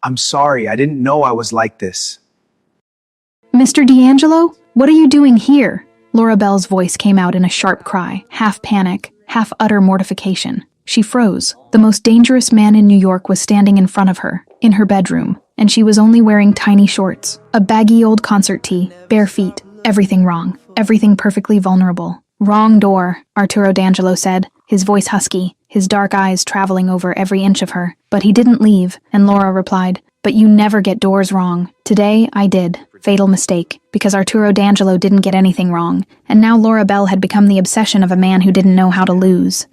I'm sorry, I didn't know I was like this. Mr. D'Angelo, what are you doing here? Laura Bell's voice came out in a sharp cry, half panic, half utter mortification. She froze. The most dangerous man in New York was standing in front of her, in her bedroom, and she was only wearing tiny shorts, a baggy old concert tee, bare feet, everything wrong, everything perfectly vulnerable. Wrong door, Arturo D'Angelo said, his voice husky, his dark eyes traveling over every inch of her. But he didn't leave, and Laura replied, "But you never get doors wrong. Today, I did. Fatal mistake, because Arturo D'Angelo didn't get anything wrong, and now Laura Bell had become the obsession of a man who didn't know how to lose."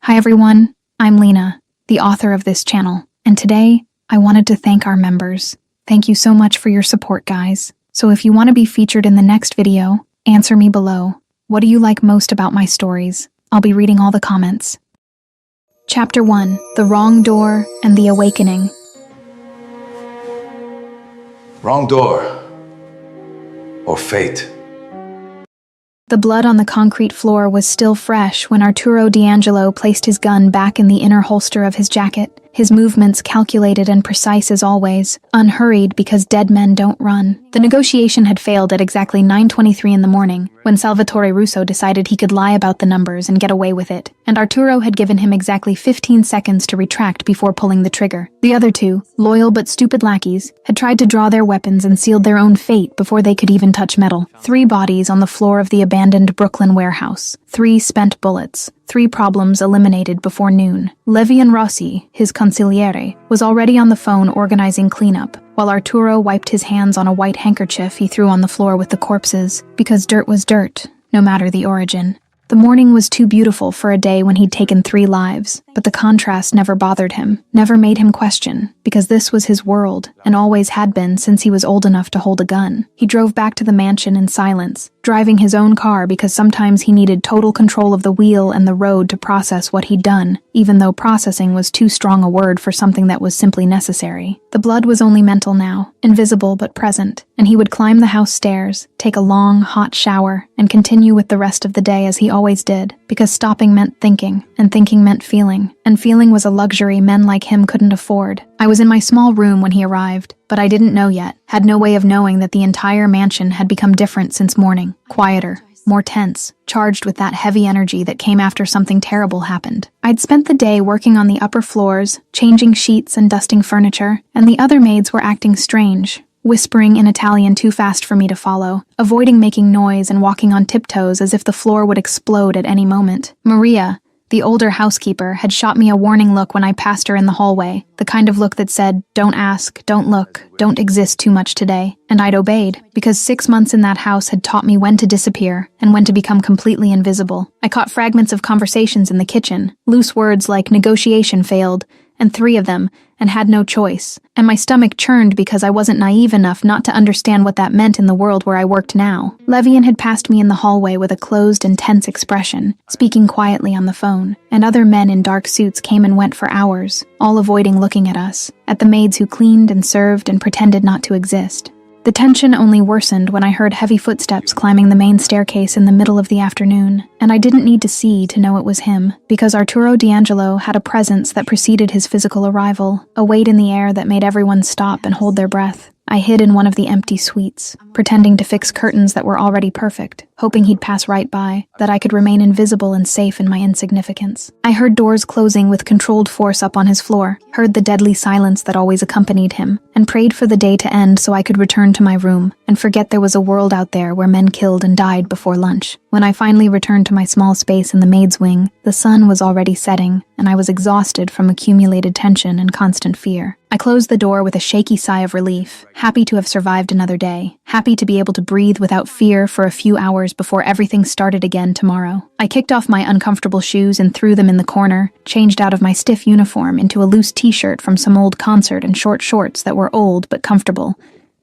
Hi everyone, I'm Lena, the author of this channel, and today, I wanted to thank our members. Thank you so much for your support, guys. So if you want to be featured in the next video, answer me below. What do you like most about my stories? I'll be reading all the comments. Chapter 1, The Wrong Door and the Awakening. Wrong door. Or fate. The blood on the concrete floor was still fresh when Arturo D'Angelo placed his gun back in the inner holster of his jacket, his movements calculated and precise as always, unhurried because dead men don't run. The negotiation had failed at exactly 9:23 in the morning, when Salvatore Russo decided he could lie about the numbers and get away with it, and Arturo had given him exactly 15 seconds to retract before pulling the trigger. The other two, loyal but stupid lackeys, had tried to draw their weapons and sealed their own fate before they could even touch metal. 3 bodies on the floor of the abandoned Brooklyn warehouse, 3 spent bullets, 3 problems eliminated before noon. Levian Rossi, his consigliere, was already on the phone organizing cleanup, while Arturo wiped his hands on a white handkerchief he threw on the floor with the corpses, because dirt was dirt, no matter the origin. The morning was too beautiful for a day when he'd taken 3 lives, but the contrast never bothered him, never made him question, because this was his world, and always had been since he was old enough to hold a gun. He drove back to the mansion in silence, driving his own car because sometimes he needed total control of the wheel and the road to process what he'd done, even though processing was too strong a word for something that was simply necessary. The blood was only mental now, invisible but present, and he would climb the house stairs, take a long, hot shower, and continue with the rest of the day as he always did, because stopping meant thinking, and thinking meant feeling, and feeling was a luxury men like him couldn't afford. I was in my small room when he arrived, but I didn't know yet, had no way of knowing that the entire mansion had become different since morning, quieter, more tense, charged with that heavy energy that came after something terrible happened. I'd spent the day working on the upper floors, changing sheets and dusting furniture, and the other maids were acting strange, whispering in Italian too fast for me to follow, avoiding making noise and walking on tiptoes as if the floor would explode at any moment. Maria, the older housekeeper, had shot me a warning look when I passed her in the hallway, the kind of look that said, "Don't ask, don't look, don't exist too much today." And I'd obeyed, because 6 months in that house had taught me when to disappear and when to become completely invisible. I caught fragments of conversations in the kitchen, loose words like negotiation failed, and 3 of them, and had no choice, and my stomach churned because I wasn't naive enough not to understand what that meant in the world where I worked now. Levian had passed me in the hallway with a closed and tense expression, speaking quietly on the phone, and other men in dark suits came and went for hours, all avoiding looking at us, at the maids who cleaned and served and pretended not to exist. The tension only worsened when I heard heavy footsteps climbing the main staircase in the middle of the afternoon, and I didn't need to see to know it was him, because Arturo D'Angelo had a presence that preceded his physical arrival, a weight in the air that made everyone stop and hold their breath. I hid in one of the empty suites, pretending to fix curtains that were already perfect, hoping he'd pass right by, that I could remain invisible and safe in my insignificance. I heard doors closing with controlled force up on his floor, heard the deadly silence that always accompanied him, and prayed for the day to end so I could return to my room and forget there was a world out there where men killed and died before lunch. When I finally returned to my small space in the maid's wing, the sun was already setting, and I was exhausted from accumulated tension and constant fear. I closed the door with a shaky sigh of relief, happy to have survived another day, happy to be able to breathe without fear for a few hours before everything started again tomorrow. I kicked off my uncomfortable shoes and threw them in the corner, changed out of my stiff uniform into a loose t-shirt from some old concert and short shorts that were old but comfortable,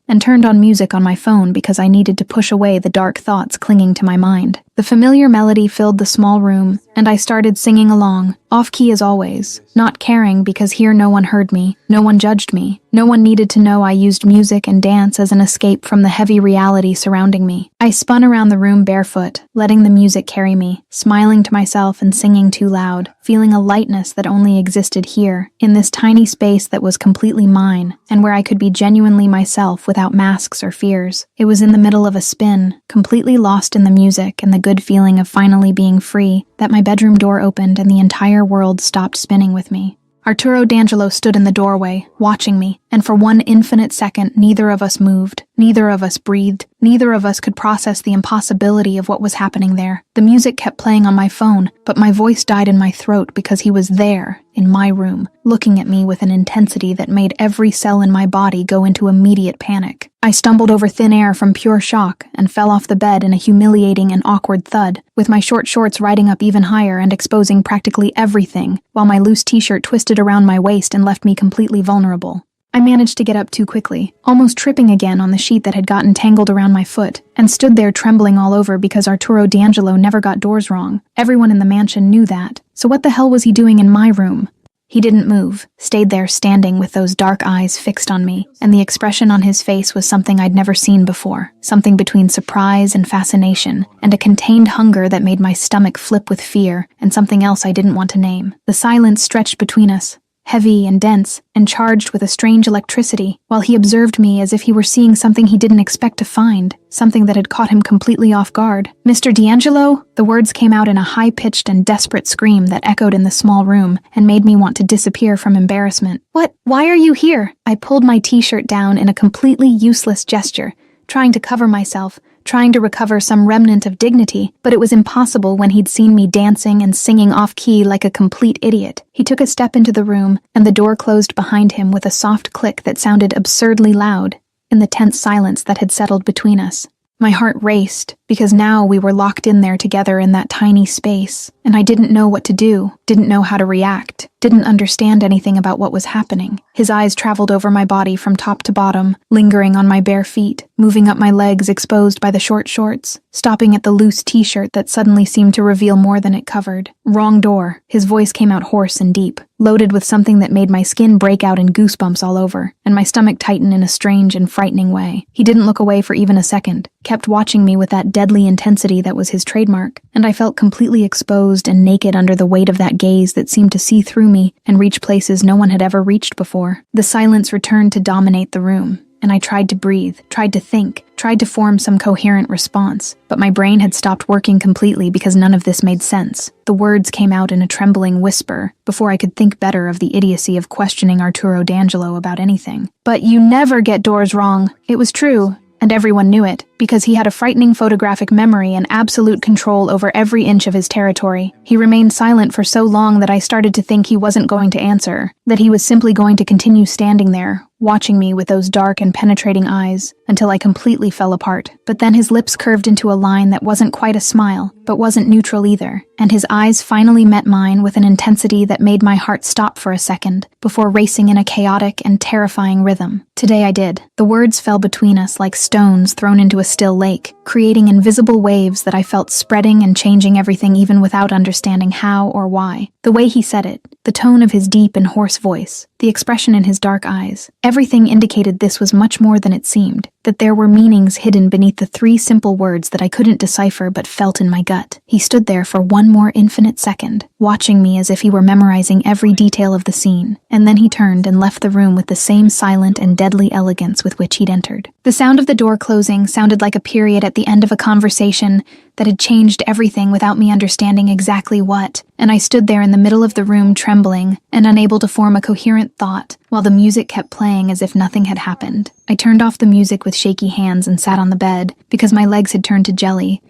and turned on music on my phone because I needed to push away the dark thoughts clinging to my mind. The familiar melody filled the small room, and I started singing along, off-key as always, not caring because here no one heard me, no one judged me, no one needed to know I used music and dance as an escape from the heavy reality surrounding me. I spun around the room barefoot, letting the music carry me, smiling to myself and singing too loud, feeling a lightness that only existed here, in this tiny space that was completely mine, and where I could be genuinely myself without masks or fears. It was in the middle of a spin, completely lost in the music and the good feeling of finally being free, that my bedroom door opened and the entire world stopped spinning with me. Arturo D'Angelo stood in the doorway, watching me, and for one infinite second neither of us moved, neither of us breathed, neither of us could process the impossibility of what was happening there. The music kept playing on my phone, but my voice died in my throat because he was there, in my room, looking at me with an intensity that made every cell in my body go into immediate panic. I stumbled over thin air from pure shock and fell off the bed in a humiliating and awkward thud, with my short shorts riding up even higher and exposing practically everything, while my loose t-shirt twisted around my waist and left me completely vulnerable. I managed to get up too quickly, almost tripping again on the sheet that had gotten tangled around my foot, and stood there trembling all over because Arturo D'Angelo never got doors wrong. Everyone in the mansion knew that. So what the hell was he doing in my room? He didn't move, stayed there standing with those dark eyes fixed on me, and the expression on his face was something I'd never seen before, something between surprise and fascination, and a contained hunger that made my stomach flip with fear, and something else I didn't want to name. The silence stretched between us, heavy and dense, and charged with a strange electricity, while he observed me as if he were seeing something he didn't expect to find, something that had caught him completely off guard. "Mr. D'Angelo?" The words came out in a high-pitched and desperate scream that echoed in the small room and made me want to disappear from embarrassment. "What? Why are you here?" I pulled my t-shirt down in a completely useless gesture, trying to cover myself, trying to recover some remnant of dignity, but it was impossible when he'd seen me dancing and singing off-key like a complete idiot. He took a step into the room, and the door closed behind him with a soft click that sounded absurdly loud in the tense silence that had settled between us. My heart raced, because now we were locked in there together in that tiny space, and I didn't know what to do, didn't know how to react, didn't understand anything about what was happening. His eyes traveled over my body from top to bottom, lingering on my bare feet, moving up my legs exposed by the short shorts, stopping at the loose t-shirt that suddenly seemed to reveal more than it covered. "Wrong door." His voice came out hoarse and deep, loaded with something that made my skin break out in goosebumps all over, and my stomach tighten in a strange and frightening way. He didn't look away for even a second, kept watching me with that deadly intensity that was his trademark, and I felt completely exposed and naked under the weight of that gaze that seemed to see through me and reach places no one had ever reached before. The silence returned to dominate the room, and I tried to breathe, tried to think, tried to form some coherent response, but my brain had stopped working completely because none of this made sense. The words came out in a trembling whisper before I could think better of the idiocy of questioning Arturo D'Angelo about anything. "But you never get doors wrong." It was true, and everyone knew it, because he had a frightening photographic memory and absolute control over every inch of his territory. He remained silent for so long that I started to think he wasn't going to answer, that he was simply going to continue standing there, watching me with those dark and penetrating eyes, until I completely fell apart. But then his lips curved into a line that wasn't quite a smile, but wasn't neutral either, and his eyes finally met mine with an intensity that made my heart stop for a second, before racing in a chaotic and terrifying rhythm. Today I did. The words fell between us like stones thrown into a still lake, creating invisible waves that I felt spreading and changing everything even without understanding how or why. The way he said it, the tone of his deep and hoarse voice, the expression in his dark eyes, everything indicated this was much more than it seemed, that there were meanings hidden beneath the three simple words that I couldn't decipher but felt in my gut. He stood there for one more infinite second, watching me as if he were memorizing every detail of the scene, and then he turned and left the room with the same silent and deadly elegance with which he'd entered. The sound of the door closing sounded like a period at the end of a conversation that had changed everything without me understanding exactly what, and I stood there in the middle of the room trembling and unable to form a coherent thought, while the music kept playing as if nothing had happened. I turned off the music with shaky hands and sat on the bed, because my legs had turned to jelly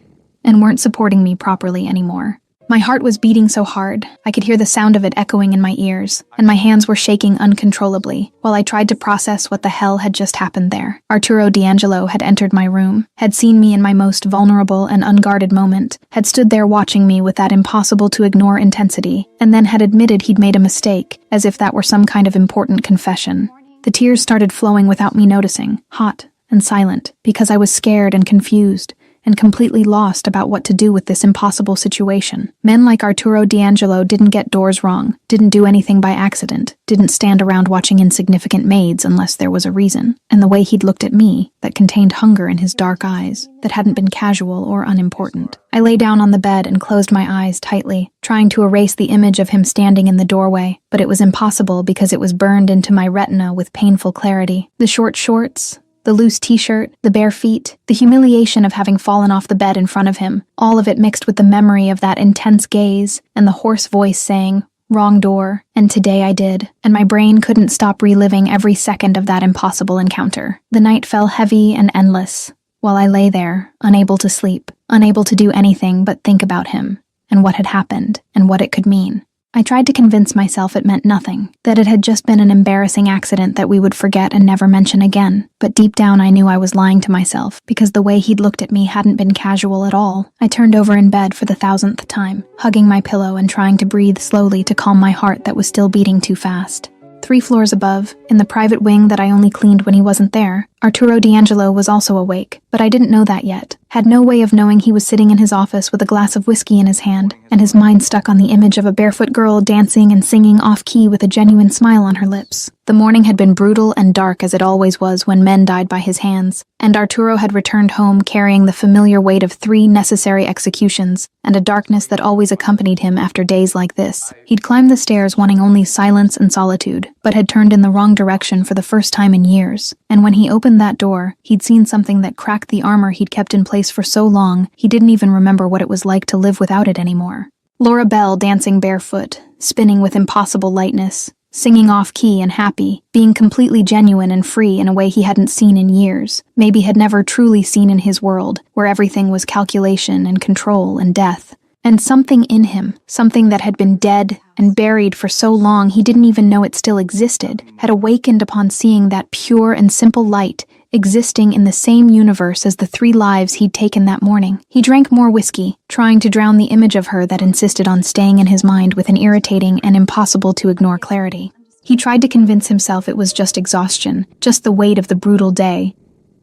and weren't supporting me properly anymore. My heart was beating so hard, I could hear the sound of it echoing in my ears, and my hands were shaking uncontrollably, while I tried to process what the hell had just happened there. Arturo D'Angelo had entered my room, had seen me in my most vulnerable and unguarded moment, had stood there watching me with that impossible-to-ignore intensity, and then had admitted he'd made a mistake, as if that were some kind of important confession. The tears started flowing without me noticing, hot and silent, because I was scared and confused, and completely lost about what to do with this impossible situation. Men like Arturo D'Angelo didn't get doors wrong, didn't do anything by accident, didn't stand around watching insignificant maids unless there was a reason. And the way he'd looked at me, that contained hunger in his dark eyes, that hadn't been casual or unimportant. I lay down on the bed and closed my eyes tightly, trying to erase the image of him standing in the doorway, but it was impossible because it was burned into my retina with painful clarity. The short shorts, the loose t-shirt, the bare feet, the humiliation of having fallen off the bed in front of him, all of it mixed with the memory of that intense gaze and the hoarse voice saying, "Wrong door," and today I did, and my brain couldn't stop reliving every second of that impossible encounter. The night fell heavy and endless, while I lay there, unable to sleep, unable to do anything but think about him, and what had happened, and what it could mean. I tried to convince myself it meant nothing, that it had just been an embarrassing accident that we would forget and never mention again. But deep down I knew I was lying to myself, because the way he'd looked at me hadn't been casual at all. I turned over in bed for the 1,000th time, hugging my pillow and trying to breathe slowly to calm my heart that was still beating too fast. 3 floors above, in the private wing that I only cleaned when he wasn't there, Arturo D'Angelo was also awake, but I didn't know that yet. Had no way of knowing he was sitting in his office with a glass of whiskey in his hand, and his mind stuck on the image of a barefoot girl dancing and singing off-key with a genuine smile on her lips. The morning had been brutal and dark as it always was when men died by his hands, and Arturo had returned home carrying the familiar weight of 3 necessary executions, and a darkness that always accompanied him after days like this. He'd climbed the stairs wanting only silence and solitude, but had turned in the wrong direction for the first time in years, and when he opened that door, he'd seen something that cracked the armor he'd kept in place for so long, he didn't even remember what it was like to live without it anymore. Laura Bell dancing barefoot, spinning with impossible lightness, singing off-key and happy, being completely genuine and free in a way he hadn't seen in years, maybe had never truly seen in his world, where everything was calculation and control and death. And something in him, something that had been dead and buried for so long he didn't even know it still existed, had awakened upon seeing that pure and simple light existing in the same universe as the 3 lives he'd taken that morning. He drank more whiskey, trying to drown the image of her that insisted on staying in his mind with an irritating and impossible-to-ignore clarity. He tried to convince himself it was just exhaustion, just the weight of the brutal day,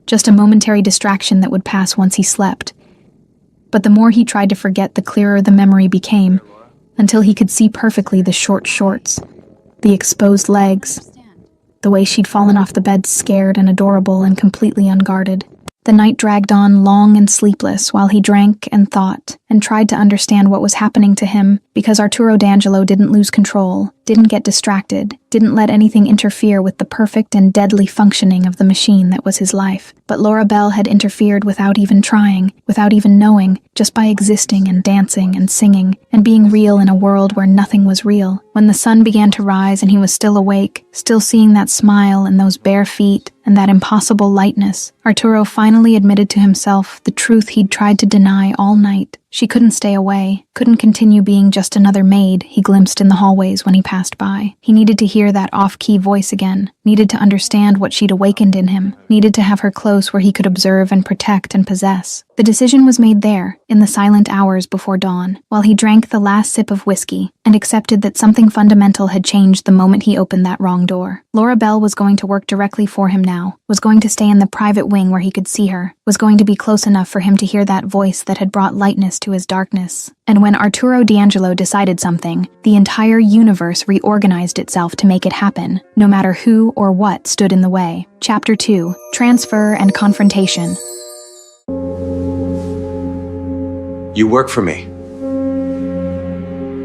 just a momentary distraction that would pass once he slept. But the more he tried to forget, the clearer the memory became, until he could see perfectly the short shorts, the exposed legs, the way she'd fallen off the bed scared and adorable and completely unguarded. The night dragged on long and sleepless while he drank and thought and tried to understand what was happening to him, because Arturo D'Angelo didn't lose control, didn't get distracted, didn't let anything interfere with the perfect and deadly functioning of the machine that was his life. But Laura Bell had interfered without even trying, without even knowing, just by existing and dancing and singing, and being real in a world where nothing was real. When the sun began to rise and he was still awake, still seeing that smile and those bare feet and that impossible lightness, Arturo finally admitted to himself the truth he'd tried to deny all night. She couldn't stay away, couldn't continue being just another maid he glimpsed in the hallways when he passed by. He needed to hear that off-key voice again, needed to understand what she'd awakened in him, needed to have her close where he could observe and protect and possess. The decision was made there, in the silent hours before dawn, while he drank the last sip of whiskey and accepted that something fundamental had changed the moment he opened that wrong door. Laura Bell was going to work directly for him now, was going to stay in the private wing where he could see her, was going to be close enough for him to hear that voice that had brought lightness to his darkness. And when Arturo D'Angelo decided something, the entire universe reorganized itself to make it happen, no matter who or what stood in the way. Chapter 2: Transfer and Confrontation. You work for me.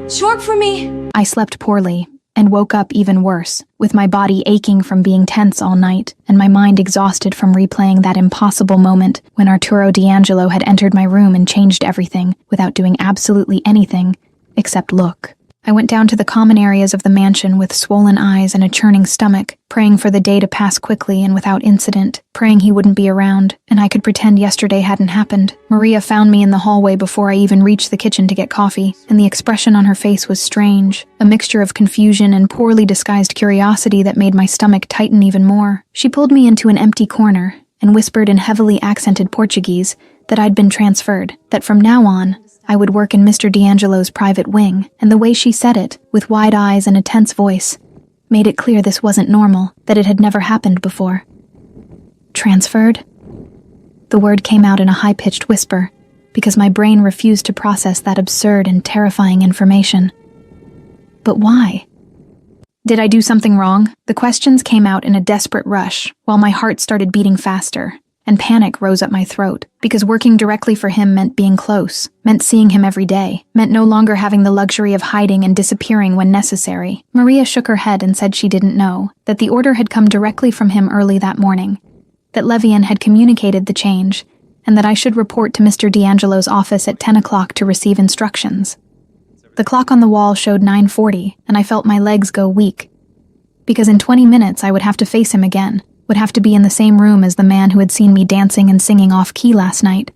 Short for me. I slept poorly, and woke up even worse, with my body aching from being tense all night, and my mind exhausted from replaying that impossible moment when Arturo D'Angelo had entered my room and changed everything without doing absolutely anything except look. I went down to the common areas of the mansion with swollen eyes and a churning stomach, praying for the day to pass quickly and without incident, praying he wouldn't be around, and I could pretend yesterday hadn't happened. Maria found me in the hallway before I even reached the kitchen to get coffee, and the expression on her face was strange, a mixture of confusion and poorly disguised curiosity that made my stomach tighten even more. She pulled me into an empty corner and whispered in heavily accented Portuguese that I'd been transferred, that from now on, I would work in Mr. D'Angelo's private wing, and the way she said it, with wide eyes and a tense voice, made it clear this wasn't normal, that it had never happened before. Transferred? The word came out in a high-pitched whisper, because my brain refused to process that absurd and terrifying information. But why? Did I do something wrong? The questions came out in a desperate rush, while my heart started beating faster, and panic rose up my throat, because working directly for him meant being close, meant seeing him every day, meant no longer having the luxury of hiding and disappearing when necessary. Maria shook her head and said she didn't know, that the order had come directly from him early that morning, that Levian had communicated the change, and that I should report to Mr. D'Angelo's office at 10 o'clock to receive instructions. The clock on the wall showed 9:40, and I felt my legs go weak, because in 20 minutes I would have to face him again, would have to be in the same room as the man who had seen me dancing and singing off-key last night.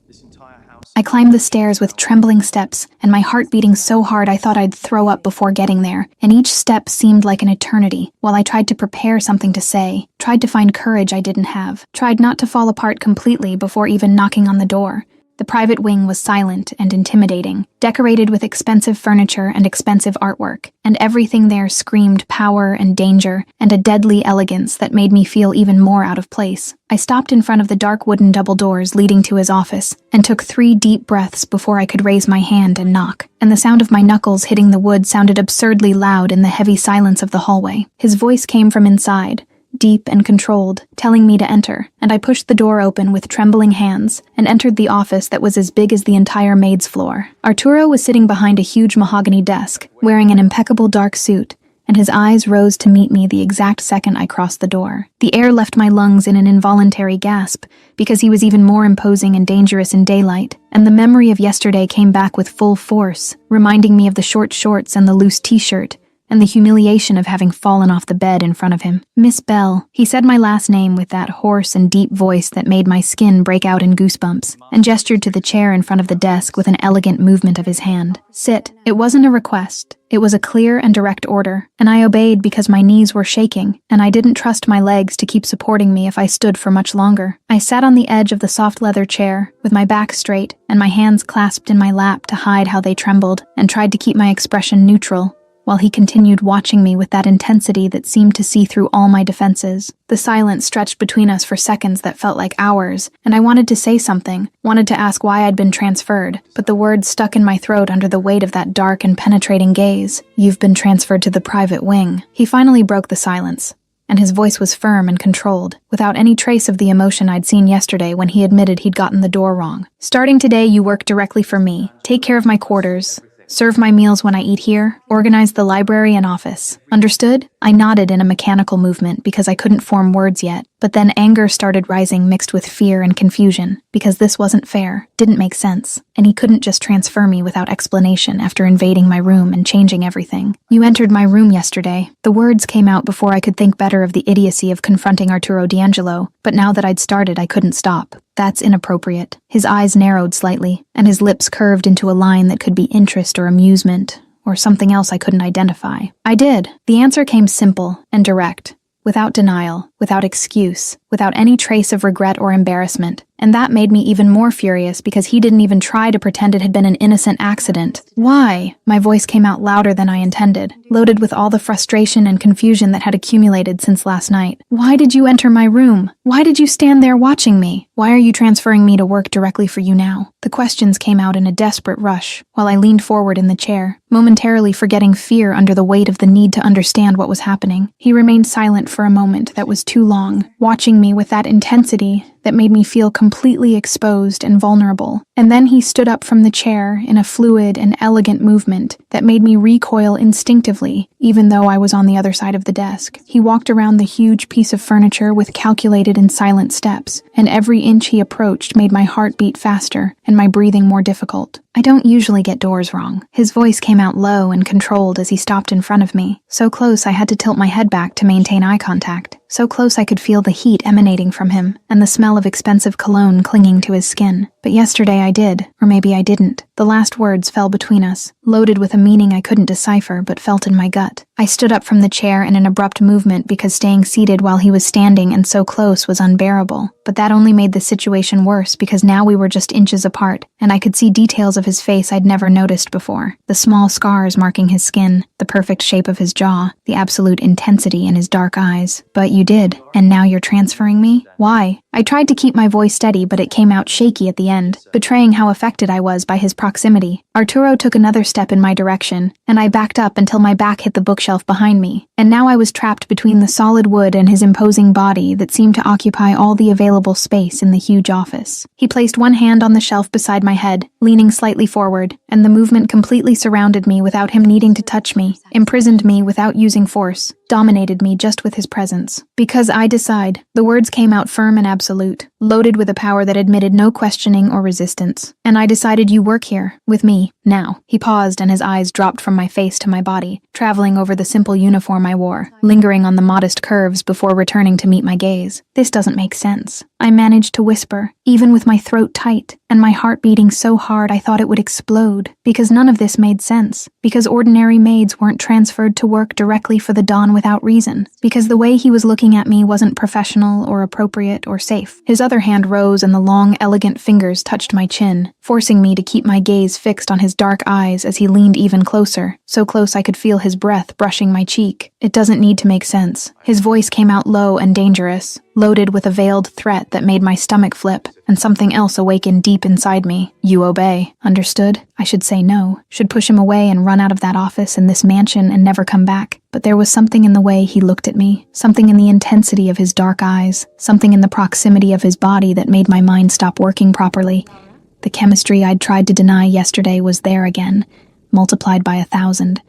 I climbed the stairs with trembling steps, and my heart beating so hard I thought I'd throw up before getting there, and each step seemed like an eternity, while I tried to prepare something to say, tried to find courage I didn't have, tried not to fall apart completely before even knocking on the door. The private wing was silent and intimidating, decorated with expensive furniture and expensive artwork, and everything there screamed power and danger and a deadly elegance that made me feel even more out of place. I stopped in front of the dark wooden double doors leading to his office and took 3 deep breaths before I could raise my hand and knock, and the sound of my knuckles hitting the wood sounded absurdly loud in the heavy silence of the hallway. His voice came from inside, deep and controlled, telling me to enter, and I pushed the door open with trembling hands and entered the office that was as big as the entire Maid's floor. Arturo was sitting behind a huge mahogany desk, wearing an impeccable dark suit, and his eyes rose to meet me the exact second I crossed the door. The air left my lungs in an involuntary gasp, because he was even more imposing and dangerous in daylight, and the memory of yesterday came back with full force, reminding me of the short shorts and the loose t-shirt, and the humiliation of having fallen off the bed in front of him. "Miss Bell," he said my last name with that hoarse and deep voice that made my skin break out in goosebumps, and gestured to the chair in front of the desk with an elegant movement of his hand. "Sit." It wasn't a request. It was a clear and direct order, and I obeyed because my knees were shaking, and I didn't trust my legs to keep supporting me if I stood for much longer. I sat on the edge of the soft leather chair, with my back straight, and my hands clasped in my lap to hide how they trembled, and tried to keep my expression neutral, while he continued watching me with that intensity that seemed to see through all my defenses. The silence stretched between us for seconds that felt like hours, and I wanted to say something, wanted to ask why I'd been transferred, but the words stuck in my throat under the weight of that dark and penetrating gaze. "You've been transferred to the private wing." He finally broke the silence, and his voice was firm and controlled, without any trace of the emotion I'd seen yesterday when he admitted he'd gotten the door wrong. "Starting today, you work directly for me. Take care of my quarters, serve my meals when I eat here, organize the library and office. Understood?" I nodded in a mechanical movement because I couldn't form words yet, but then anger started rising mixed with fear and confusion, because this wasn't fair, didn't make sense, and he couldn't just transfer me without explanation after invading my room and changing everything. "You entered my room yesterday." The words came out before I could think better of the idiocy of confronting Arturo D'Angelo, but now that I'd started, I couldn't stop. "That's inappropriate." His eyes narrowed slightly, and his lips curved into a line that could be interest or amusement, or something else I couldn't identify. I did. The answer came simple and direct, without denial, without excuse, without any trace of regret or embarrassment. And that made me even more furious because he didn't even try to pretend it had been an innocent accident. "Why?" My voice came out louder than I intended, loaded with all the frustration and confusion that had accumulated since last night. "Why did you enter my room? Why did you stand there watching me? Why are you transferring me to work directly for you now?" The questions came out in a desperate rush, while I leaned forward in the chair, momentarily forgetting fear under the weight of the need to understand what was happening. He remained silent for a moment that was too long, watching me with that intensity that made me feel completely exposed and vulnerable. And then he stood up from the chair in a fluid and elegant movement that made me recoil instinctively, even though I was on the other side of the desk. He walked around the huge piece of furniture with calculated and silent steps, and every inch he approached made my heart beat faster and my breathing more difficult. "I don't usually get doors wrong." His voice came out low and controlled as he stopped in front of me, so close I had to tilt my head back to maintain eye contact, so close I could feel the heat emanating from him and the smell of expensive cologne clinging to his skin. But yesterday I did, or maybe I didn't. The last words fell between us, loaded with a meaning I couldn't decipher but felt in my gut. I stood up from the chair in an abrupt movement because staying seated while he was standing and so close was unbearable. But that only made the situation worse because now we were just inches apart, and I could see details of his face I'd never noticed before. The small scars marking his skin, the perfect shape of his jaw, the absolute intensity in his dark eyes. But you did, and now you're transferring me? Why? I tried to keep my voice steady, but it came out shaky at the end, betraying how affected I was by his proximity. Arturo took another step in my direction, and I backed up until my back hit the bookshelf behind me. And now I was trapped between the solid wood and his imposing body that seemed to occupy all the available space in the huge office. He placed one hand on the shelf beside my head, leaning slightly forward, and the movement completely surrounded me without him needing to touch me, imprisoned me without using force, dominated me just with his presence. Because I decide, the words came out firm and absolute, loaded with a power that admitted no questioning or resistance. And I decided you work here, with me, now. He paused and his eyes dropped from my face to my body, traveling over the simple uniform I wore, lingering on the modest curves before returning to meet my gaze. This doesn't make sense. I managed to whisper, even with my throat tight, and my heart beating so hard I thought it would explode, because none of this made sense, because ordinary maids weren't transferred to work directly for the Don without reason, because the way he was looking at me wasn't professional or appropriate or safe. His other hand rose and the long, elegant fingers touched my chin, forcing me to keep my gaze fixed on his dark eyes as he leaned even closer, so close I could feel his breath brushing my cheek. It doesn't need to make sense. His voice came out low and dangerous, loaded with a veiled threat that made my stomach flip, and something else awaken deep inside me. You obey. Understood? I should say no, should push him away and run out of that office and this mansion and never come back. But there was something in the way he looked at me, something in the intensity of his dark eyes, something in the proximity of his body that made my mind stop working properly. The chemistry I'd tried to deny yesterday was there again, multiplied by 1,000,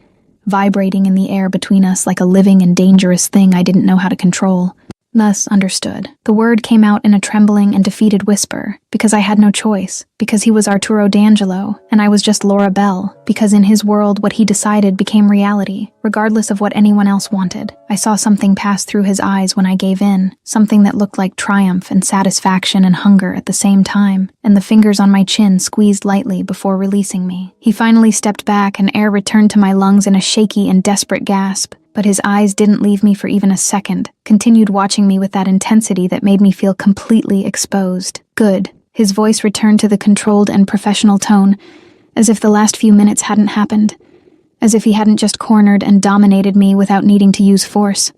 vibrating in the air between us like a living and dangerous thing I didn't know how to control. Thus, understood. The word came out in a trembling and defeated whisper, because I had no choice, because he was Arturo D'Angelo, and I was just Laura Bell, because in his world what he decided became reality, regardless of what anyone else wanted. I saw something pass through his eyes when I gave in, something that looked like triumph and satisfaction and hunger at the same time, and the fingers on my chin squeezed lightly before releasing me. He finally stepped back and air returned to my lungs in a shaky and desperate gasp. But his eyes didn't leave me for even a second, continued watching me with that intensity that made me feel completely exposed. Good. His voice returned to the controlled and professional tone, as if the last few minutes hadn't happened, as if he hadn't just cornered and dominated me without needing to use force.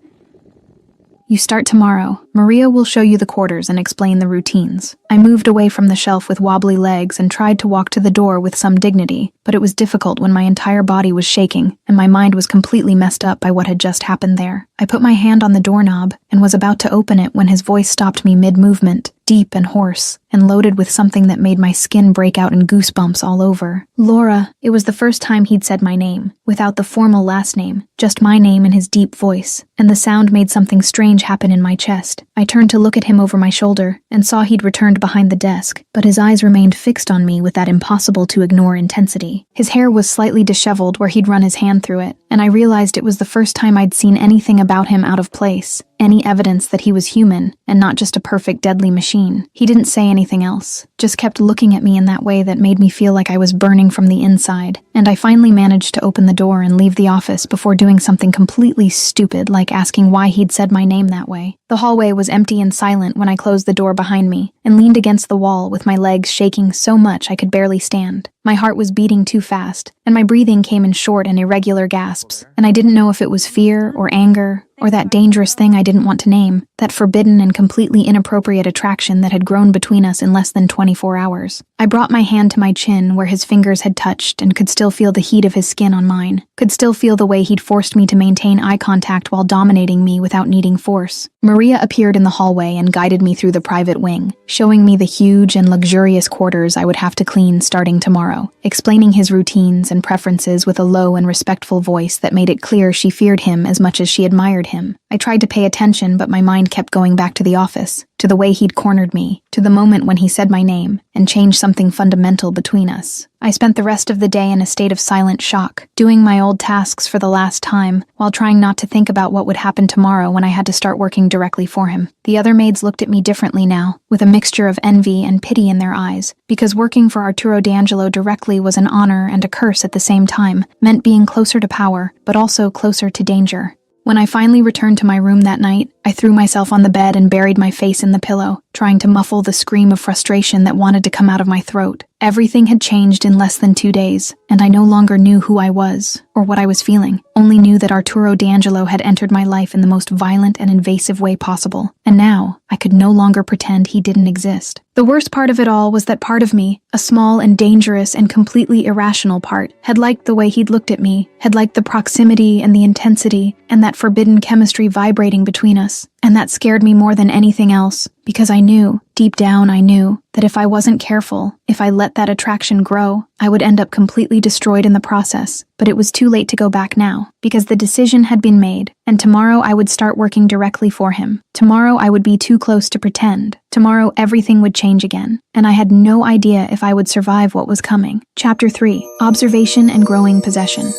You start tomorrow. Maria will show you the quarters and explain the routines. I moved away from the shelf with wobbly legs and tried to walk to the door with some dignity, but it was difficult when my entire body was shaking and my mind was completely messed up by what had just happened there. I put my hand on the doorknob and was about to open it when his voice stopped me mid-movement, deep and hoarse, and loaded with something that made my skin break out in goosebumps all over. Laura. It was the first time he'd said my name, without the formal last name, just my name in his deep voice, and the sound made something strange happen in my chest. I turned to look at him over my shoulder, and saw he'd returned behind the desk, but his eyes remained fixed on me with that impossible-to-ignore intensity. His hair was slightly disheveled where he'd run his hand through it, and I realized it was the first time I'd seen anything about him out of place, any evidence that he was human, and not just a perfect deadly machine. He didn't say anything else, just kept looking at me in that way that made me feel like I was burning from the inside, and I finally managed to open the door and leave the office before doing something completely stupid like asking why he'd said my name that way. The hallway was empty and silent when I closed the door behind me, and leaned against the wall with my legs shaking so much I could barely stand. My heart was beating too fast, and my breathing came in short and irregular gasps, and I didn't know if it was fear or anger, or that dangerous thing I didn't want to name, that forbidden and completely inappropriate attraction that had grown between us in less than 24 hours. I brought my hand to my chin where his fingers had touched and could still feel the heat of his skin on mine, could still feel the way he'd forced me to maintain eye contact while dominating me without needing force. Maria appeared in the hallway and guided me through the private wing, showing me the huge and luxurious quarters I would have to clean starting tomorrow, explaining his routines and preferences with a low and respectful voice that made it clear she feared him as much as she admired him. I tried to pay attention, but my mind kept going back to the office, to the way he'd cornered me, to the moment when he said my name and changed something fundamental between us. I spent the rest of the day in a state of silent shock, doing my old tasks for the last time, while trying not to think about what would happen tomorrow when I had to start working directly for him. The other maids looked at me differently now, with a mixture of envy and pity in their eyes, because working for Arturo D'Angelo directly was an honor and a curse at the same time, meant being closer to power, but also closer to danger. When I finally returned to my room that night, I threw myself on the bed and buried my face in the pillow, trying to muffle the scream of frustration that wanted to come out of my throat. Everything had changed in less than 2 days, and I no longer knew who I was or what I was feeling, only knew that Arturo D'Angelo had entered my life in the most violent and invasive way possible, and now I could no longer pretend he didn't exist. The worst part of it all was that part of me, a small and dangerous and completely irrational part, had liked the way he'd looked at me, had liked the proximity and the intensity, and that forbidden chemistry vibrating between us. And that scared me more than anything else, because I knew, deep down I knew, that if I wasn't careful, if I let that attraction grow, I would end up completely destroyed in the process. But it was too late to go back now, because the decision had been made, and tomorrow I would start working directly for him. Tomorrow I would be too close to pretend. Tomorrow everything would change again, and I had no idea if I would survive what was coming. Chapter 3: Observation and Growing Possession.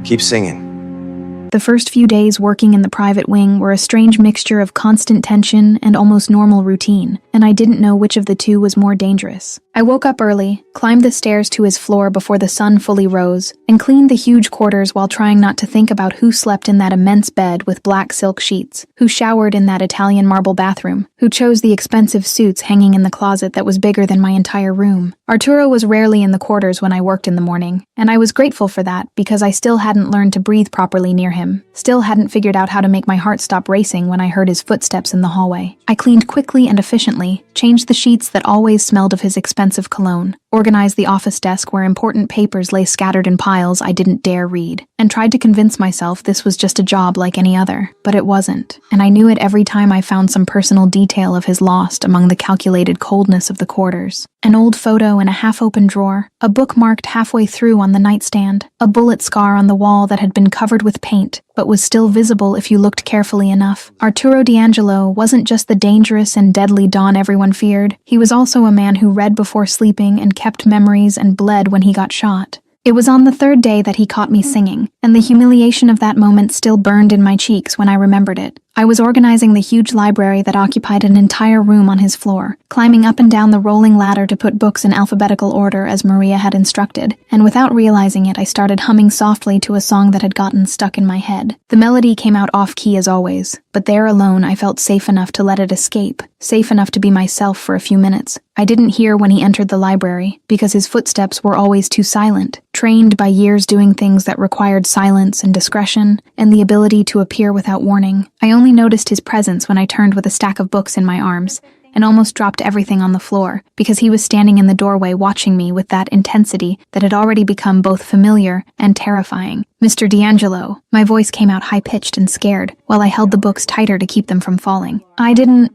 Keep singing. The first few days working in the private wing were a strange mixture of constant tension and almost normal routine, and I didn't know which of the two was more dangerous. I woke up early, climbed the stairs to his floor before the sun fully rose, and cleaned the huge quarters while trying not to think about who slept in that immense bed with black silk sheets, who showered in that Italian marble bathroom, who chose the expensive suits hanging in the closet that was bigger than my entire room. Arturo was rarely in the quarters when I worked in the morning, and I was grateful for that because I still hadn't learned to breathe properly near him, still hadn't figured out how to make my heart stop racing when I heard his footsteps in the hallway. I cleaned quickly and efficiently, changed the sheets that always smelled of his expensive cologne, organized the office desk where important papers lay scattered in piles I didn't dare read, and tried to convince myself this was just a job like any other. But it wasn't, and I knew it every time I found some personal detail of his lost among the calculated coldness of the quarters. An old photo in a half-open drawer, a book marked halfway through on the nightstand, a bullet scar on the wall that had been covered with paint, but was still visible if you looked carefully enough. Arturo D'Angelo wasn't just the dangerous and deadly Don everyone feared. He was also a man who read before sleeping and kept memories and bled when he got shot. It was on the third day that he caught me singing, and the humiliation of that moment still burned in my cheeks when I remembered it. I was organizing the huge library that occupied an entire room on his floor, climbing up and down the rolling ladder to put books in alphabetical order as Maria had instructed, and without realizing it I started humming softly to a song that had gotten stuck in my head. The melody came out off-key as always, but there alone I felt safe enough to let it escape, safe enough to be myself for a few minutes. I didn't hear when he entered the library, because his footsteps were always too silent, trained by years doing things that required silence and discretion, and the ability to appear without warning. I only noticed his presence when I turned with a stack of books in my arms, and almost dropped everything on the floor, because he was standing in the doorway watching me with that intensity that had already become both familiar and terrifying. "Mr. D'Angelo," my voice came out high-pitched and scared, while I held the books tighter to keep them from falling. I didn't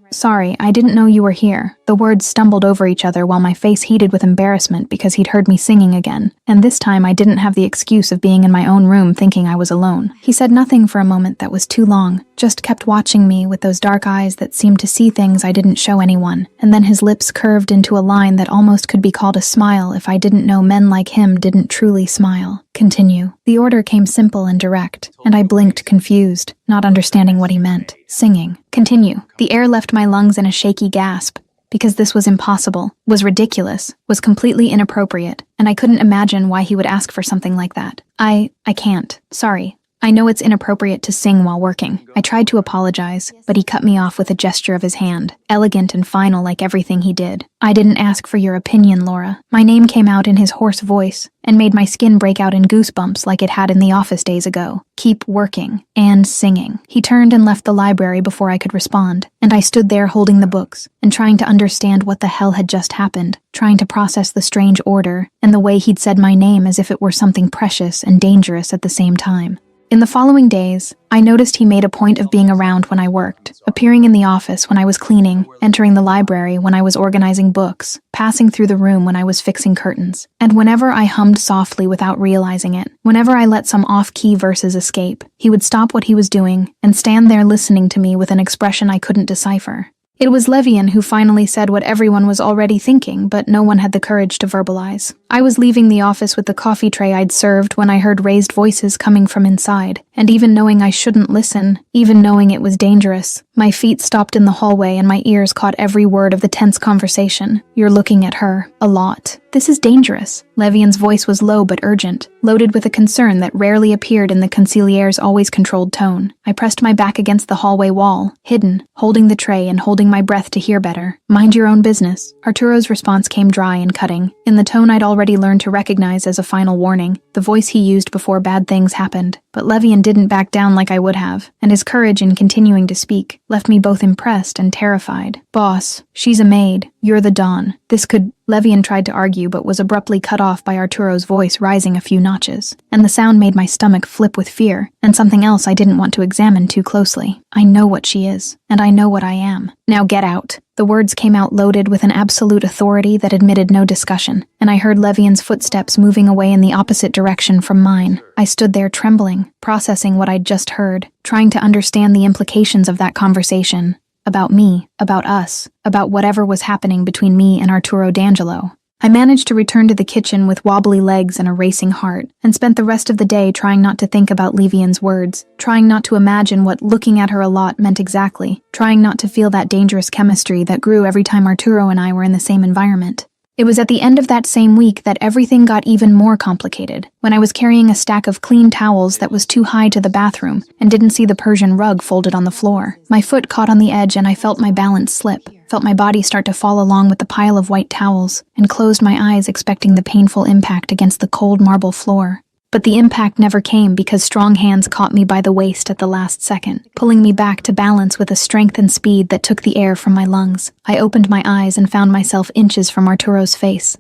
know you were here." The words stumbled over each other while my face heated with embarrassment because he'd heard me singing again, and this time I didn't have the excuse of being in my own room thinking I was alone. He said nothing for a moment that was too long, just kept watching me with those dark eyes that seemed to see things I didn't show anyone, and then his lips curved into a line that almost could be called a smile if I didn't know men like him didn't truly smile. "Continue." The order came simple and direct, and I blinked confused, not understanding what he meant. Singing. Continue. The air left my lungs in a shaky gasp, because this was impossible, was ridiculous, was completely inappropriate, and I couldn't imagine why he would ask for something like that. I can't. Sorry. I know it's inappropriate to sing while working. I tried to apologize, but he cut me off with a gesture of his hand, elegant and final like everything he did. "I didn't ask for your opinion, Laura." My name came out in his hoarse voice, and made my skin break out in goosebumps like it had in the office days ago. "Keep working. And singing." He turned and left the library before I could respond, and I stood there holding the books, and trying to understand what the hell had just happened, trying to process the strange order, and the way he'd said my name as if it were something precious and dangerous at the same time. In the following days, I noticed he made a point of being around when I worked, appearing in the office when I was cleaning, entering the library when I was organizing books, passing through the room when I was fixing curtains. And whenever I hummed softly without realizing it, whenever I let some off-key verses escape, he would stop what he was doing and stand there listening to me with an expression I couldn't decipher. It was Levian who finally said what everyone was already thinking, but no one had the courage to verbalize. I was leaving the office with the coffee tray I'd served when I heard raised voices coming from inside, and even knowing I shouldn't listen, even knowing it was dangerous, my feet stopped in the hallway and my ears caught every word of the tense conversation. "You're looking at her. A lot. This is dangerous." Levian's voice was low but urgent, loaded with a concern that rarely appeared in the consigliere's always controlled tone. I pressed my back against the hallway wall, hidden, holding the tray and holding my breath to hear better. "Mind your own business." Arturo's response came dry and cutting, in the tone I'd already learned to recognize as a final warning, the voice he used before bad things happened. But Levian didn't back down like I would have, and his courage in continuing to speak left me both impressed and terrified. "Boss, she's a maid. You're the Don. This could..." Levian tried to argue but was abruptly cut off by Arturo's voice rising a few notches, and the sound made my stomach flip with fear, and something else I didn't want to examine too closely. "I know what she is, and I know what I am. Now get out." The words came out loaded with an absolute authority that admitted no discussion, and I heard Levian's footsteps moving away in the opposite direction from mine. I stood there trembling, processing what I'd just heard, trying to understand the implications of that conversation. About me, about us, about whatever was happening between me and Arturo D'Angelo. I managed to return to the kitchen with wobbly legs and a racing heart, and spent the rest of the day trying not to think about Levian's words, trying not to imagine what looking at her a lot meant exactly, trying not to feel that dangerous chemistry that grew every time Arturo and I were in the same environment. It was at the end of that same week that everything got even more complicated, when I was carrying a stack of clean towels that was too high to the bathroom and didn't see the Persian rug folded on the floor. My foot caught on the edge and I felt my balance slip, felt my body start to fall along with the pile of white towels, and closed my eyes expecting the painful impact against the cold marble floor. But the impact never came because strong hands caught me by the waist at the last second, pulling me back to balance with a strength and speed that took the air from my lungs. I opened my eyes and found myself inches from Arturo's face.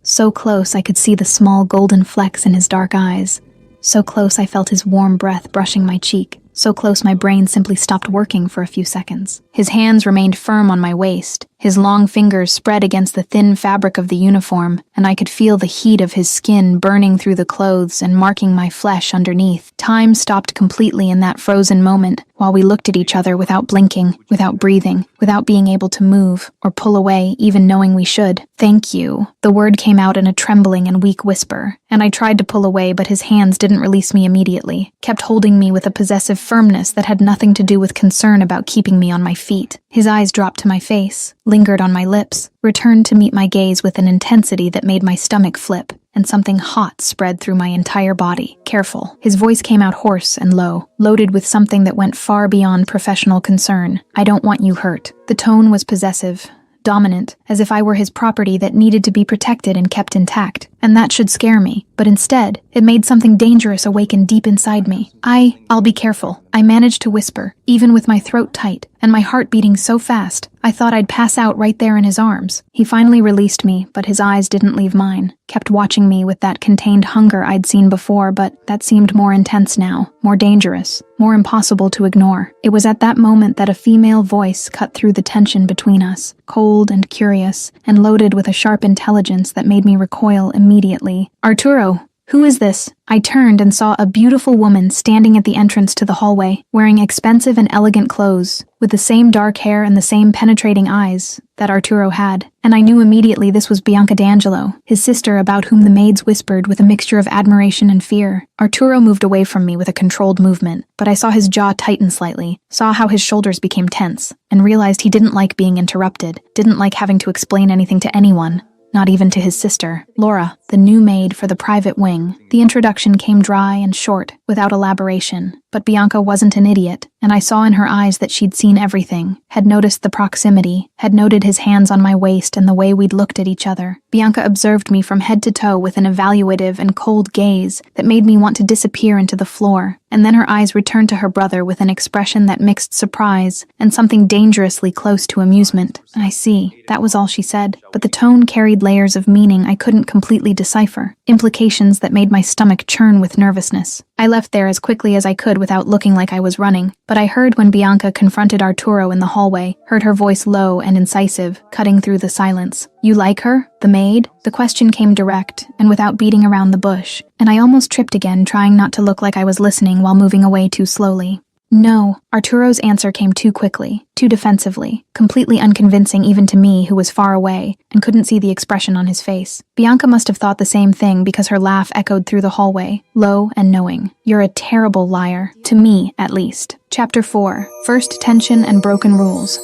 So close I could see the small golden flecks in his dark eyes. So close I felt his warm breath brushing my cheek. So close my brain simply stopped working for a few seconds. His hands remained firm on my waist, his long fingers spread against the thin fabric of the uniform, and I could feel the heat of his skin burning through the clothes and marking my flesh underneath. Time stopped completely in that frozen moment, while we looked at each other without blinking, without breathing, without being able to move, or pull away even knowing we should. "Thank you." The word came out in a trembling and weak whisper, and I tried to pull away but his hands didn't release me immediately, kept holding me with a possessive firmness that had nothing to do with concern about keeping me on my feet. His eyes dropped to my face, lingered on my lips, returned to meet my gaze with an intensity that made my stomach flip, and something hot spread through my entire body. "Careful." His voice came out hoarse and low, loaded with something that went far beyond professional concern. "I don't want you hurt." The tone was possessive, dominant, as if I were his property that needed to be protected and kept intact, and that should scare me. But instead, it made something dangerous awaken deep inside me. I'll be careful." I managed to whisper, even with my throat tight, and my heart beating so fast, I thought I'd pass out right there in his arms. He finally released me, but his eyes didn't leave mine, kept watching me with that contained hunger I'd seen before, but that seemed more intense now, more dangerous, more impossible to ignore. It was at that moment that a female voice cut through the tension between us, cold and curious, and loaded with a sharp intelligence that made me recoil immediately. "Arturo, who is this?" I turned and saw a beautiful woman standing at the entrance to the hallway, wearing expensive and elegant clothes, with the same dark hair and the same penetrating eyes that Arturo had, and I knew immediately this was Bianca D'Angelo, his sister about whom the maids whispered with a mixture of admiration and fear. Arturo moved away from me with a controlled movement, but I saw his jaw tighten slightly, saw how his shoulders became tense, and realized he didn't like being interrupted, didn't like having to explain anything to anyone. Not even to his sister, Laura, the new maid for the private wing. The introduction came dry and short, without elaboration, but Bianca wasn't an idiot, and I saw in her eyes that she'd seen everything, had noticed the proximity, had noted his hands on my waist and the way we'd looked at each other. Bianca observed me from head to toe with an evaluative and cold gaze that made me want to disappear into the floor, and then her eyes returned to her brother with an expression that mixed surprise and something dangerously close to amusement. "I see," that was all she said, but the tone carried layers of meaning I couldn't completely decipher, implications that made my stomach churn with nervousness. I left there as quickly as I could without looking like I was running, but I heard when Bianca confronted Arturo in the hallway, heard her voice low and incisive, cutting through the silence. "You like her? The maid?" The question came direct, and without beating around the bush, and I almost tripped again, trying not to look like I was listening while moving away too slowly. "No." Arturo's answer came too quickly, too defensively, completely unconvincing even to me who was far away and couldn't see the expression on his face. Bianca must have thought the same thing because her laugh echoed through the hallway, low and knowing. "You're a terrible liar. To me, at least." Chapter 4. First Tension and Broken Rules.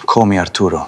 Call me Arturo.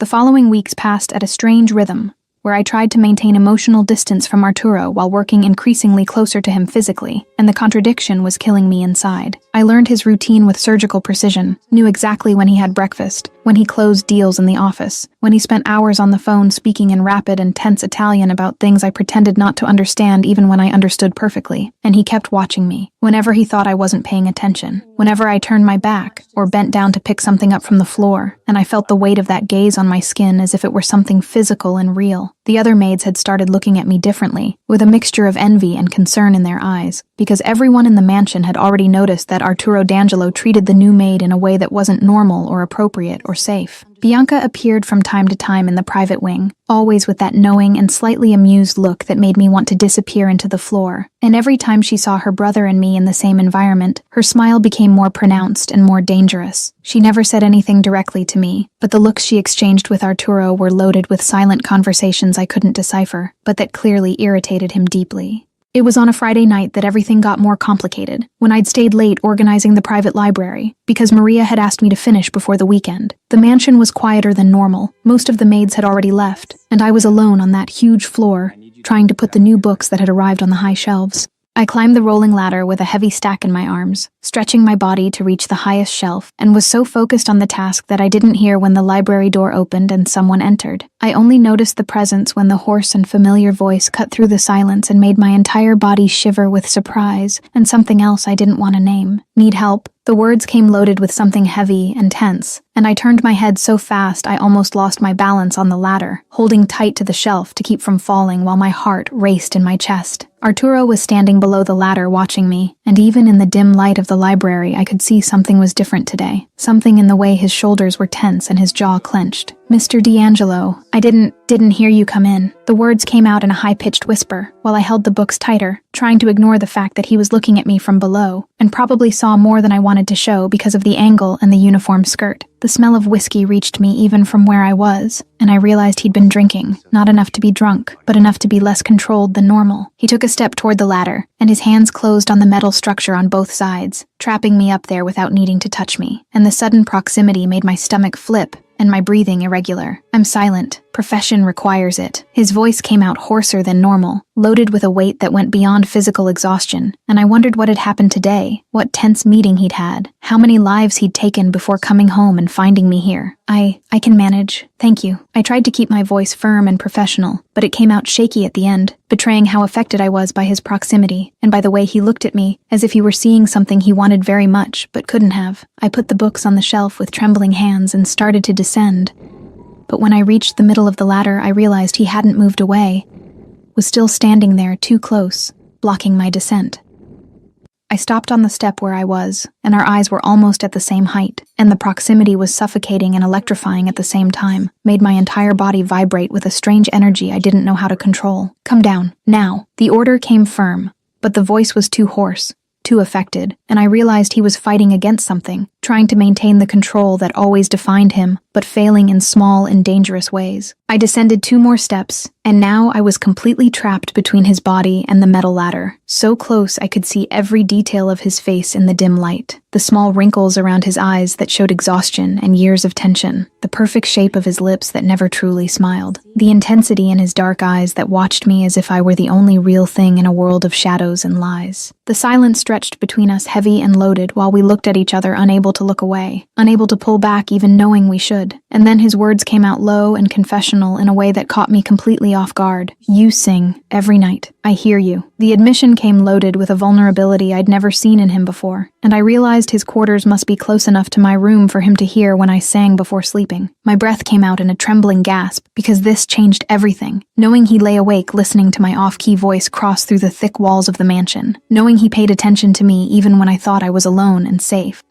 The following weeks passed at a strange rhythm, where I tried to maintain emotional distance from Arturo while working increasingly closer to him physically, and the contradiction was killing me inside. I learned his routine with surgical precision, knew exactly when he had breakfast, when he closed deals in the office, when he spent hours on the phone speaking in rapid and tense Italian about things I pretended not to understand even when I understood perfectly, and he kept watching me, whenever he thought I wasn't paying attention, whenever I turned my back or bent down to pick something up from the floor, and I felt the weight of that gaze on my skin as if it were something physical and real. The other maids had started looking at me differently, with a mixture of envy and concern in their eyes, because everyone in the mansion had already noticed that Arturo D'Angelo treated the new maid in a way that wasn't normal or appropriate or safe. Bianca appeared from time to time in the private wing, always with that knowing and slightly amused look that made me want to disappear into the floor. And every time she saw her brother and me in the same environment, her smile became more pronounced and more dangerous. She never said anything directly to me, but the looks she exchanged with Arturo were loaded with silent conversations I couldn't decipher, but that clearly irritated him deeply. It was on a Friday night that everything got more complicated, when I'd stayed late organizing the private library, because Maria had asked me to finish before the weekend. The mansion was quieter than normal, most of the maids had already left, and I was alone on that huge floor, trying to put the new books that had arrived on the high shelves. I climbed the rolling ladder with a heavy stack in my arms, stretching my body to reach the highest shelf, and was so focused on the task that I didn't hear when the library door opened and someone entered. I only noticed the presence when the hoarse and familiar voice cut through the silence and made my entire body shiver with surprise and something else I didn't want to name. "Need help?" The words came loaded with something heavy and tense, and I turned my head so fast I almost lost my balance on the ladder, holding tight to the shelf to keep from falling while my heart raced in my chest. Arturo was standing below the ladder watching me, and even in the dim light of the library I could see something was different today. Something in the way his shoulders were tense and his jaw clenched. "Mr. D'Angelo, I didn't hear you come in." The words came out in a high-pitched whisper, while I held the books tighter, trying to ignore the fact that he was looking at me from below, and probably saw more than I wanted to show because of the angle and the uniform skirt. The smell of whiskey reached me even from where I was, and I realized he'd been drinking, not enough to be drunk, but enough to be less controlled than normal. He took a step toward the ladder, and his hands closed on the metal structure on both sides, trapping me up there without needing to touch me, and the sudden proximity made my stomach flip and my breathing irregular. "I'm silent. Profession requires it." His voice came out hoarser than normal, loaded with a weight that went beyond physical exhaustion, and I wondered what had happened today, what tense meeting he'd had, how many lives he'd taken before coming home and finding me here. I can manage. Thank you." I tried to keep my voice firm and professional, but it came out shaky at the end, betraying how affected I was by his proximity, and by the way he looked at me, as if he were seeing something he wanted very much, but couldn't have. I put the books on the shelf with trembling hands and started to descend. But when I reached the middle of the ladder, I realized he hadn't moved away, was still standing there too close, blocking my descent. I stopped on the step where I was, and our eyes were almost at the same height, and the proximity was suffocating and electrifying at the same time, made my entire body vibrate with a strange energy I didn't know how to control. "Come down, now." The order came firm, but the voice was too hoarse, too affected, and I realized he was fighting against something, trying to maintain the control that always defined him, but failing in small and dangerous ways. I descended 2 more steps, and now I was completely trapped between his body and the metal ladder, so close I could see every detail of his face in the dim light. The small wrinkles around his eyes that showed exhaustion and years of tension, the perfect shape of his lips that never truly smiled, the intensity in his dark eyes that watched me as if I were the only real thing in a world of shadows and lies. The silence stretched between us heavy and loaded while we looked at each other unable to look away, unable to pull back even knowing we should. And then his words came out low and confessional in a way that caught me completely off guard. "You sing every night. I hear you." The admission came loaded with a vulnerability I'd never seen in him before, and I realized his quarters must be close enough to my room for him to hear when I sang before sleeping. My breath came out in a trembling gasp, because this changed everything. Knowing he lay awake listening to my off-key voice cross through the thick walls of the mansion. Knowing he paid attention to me even when I thought I was alone and safe.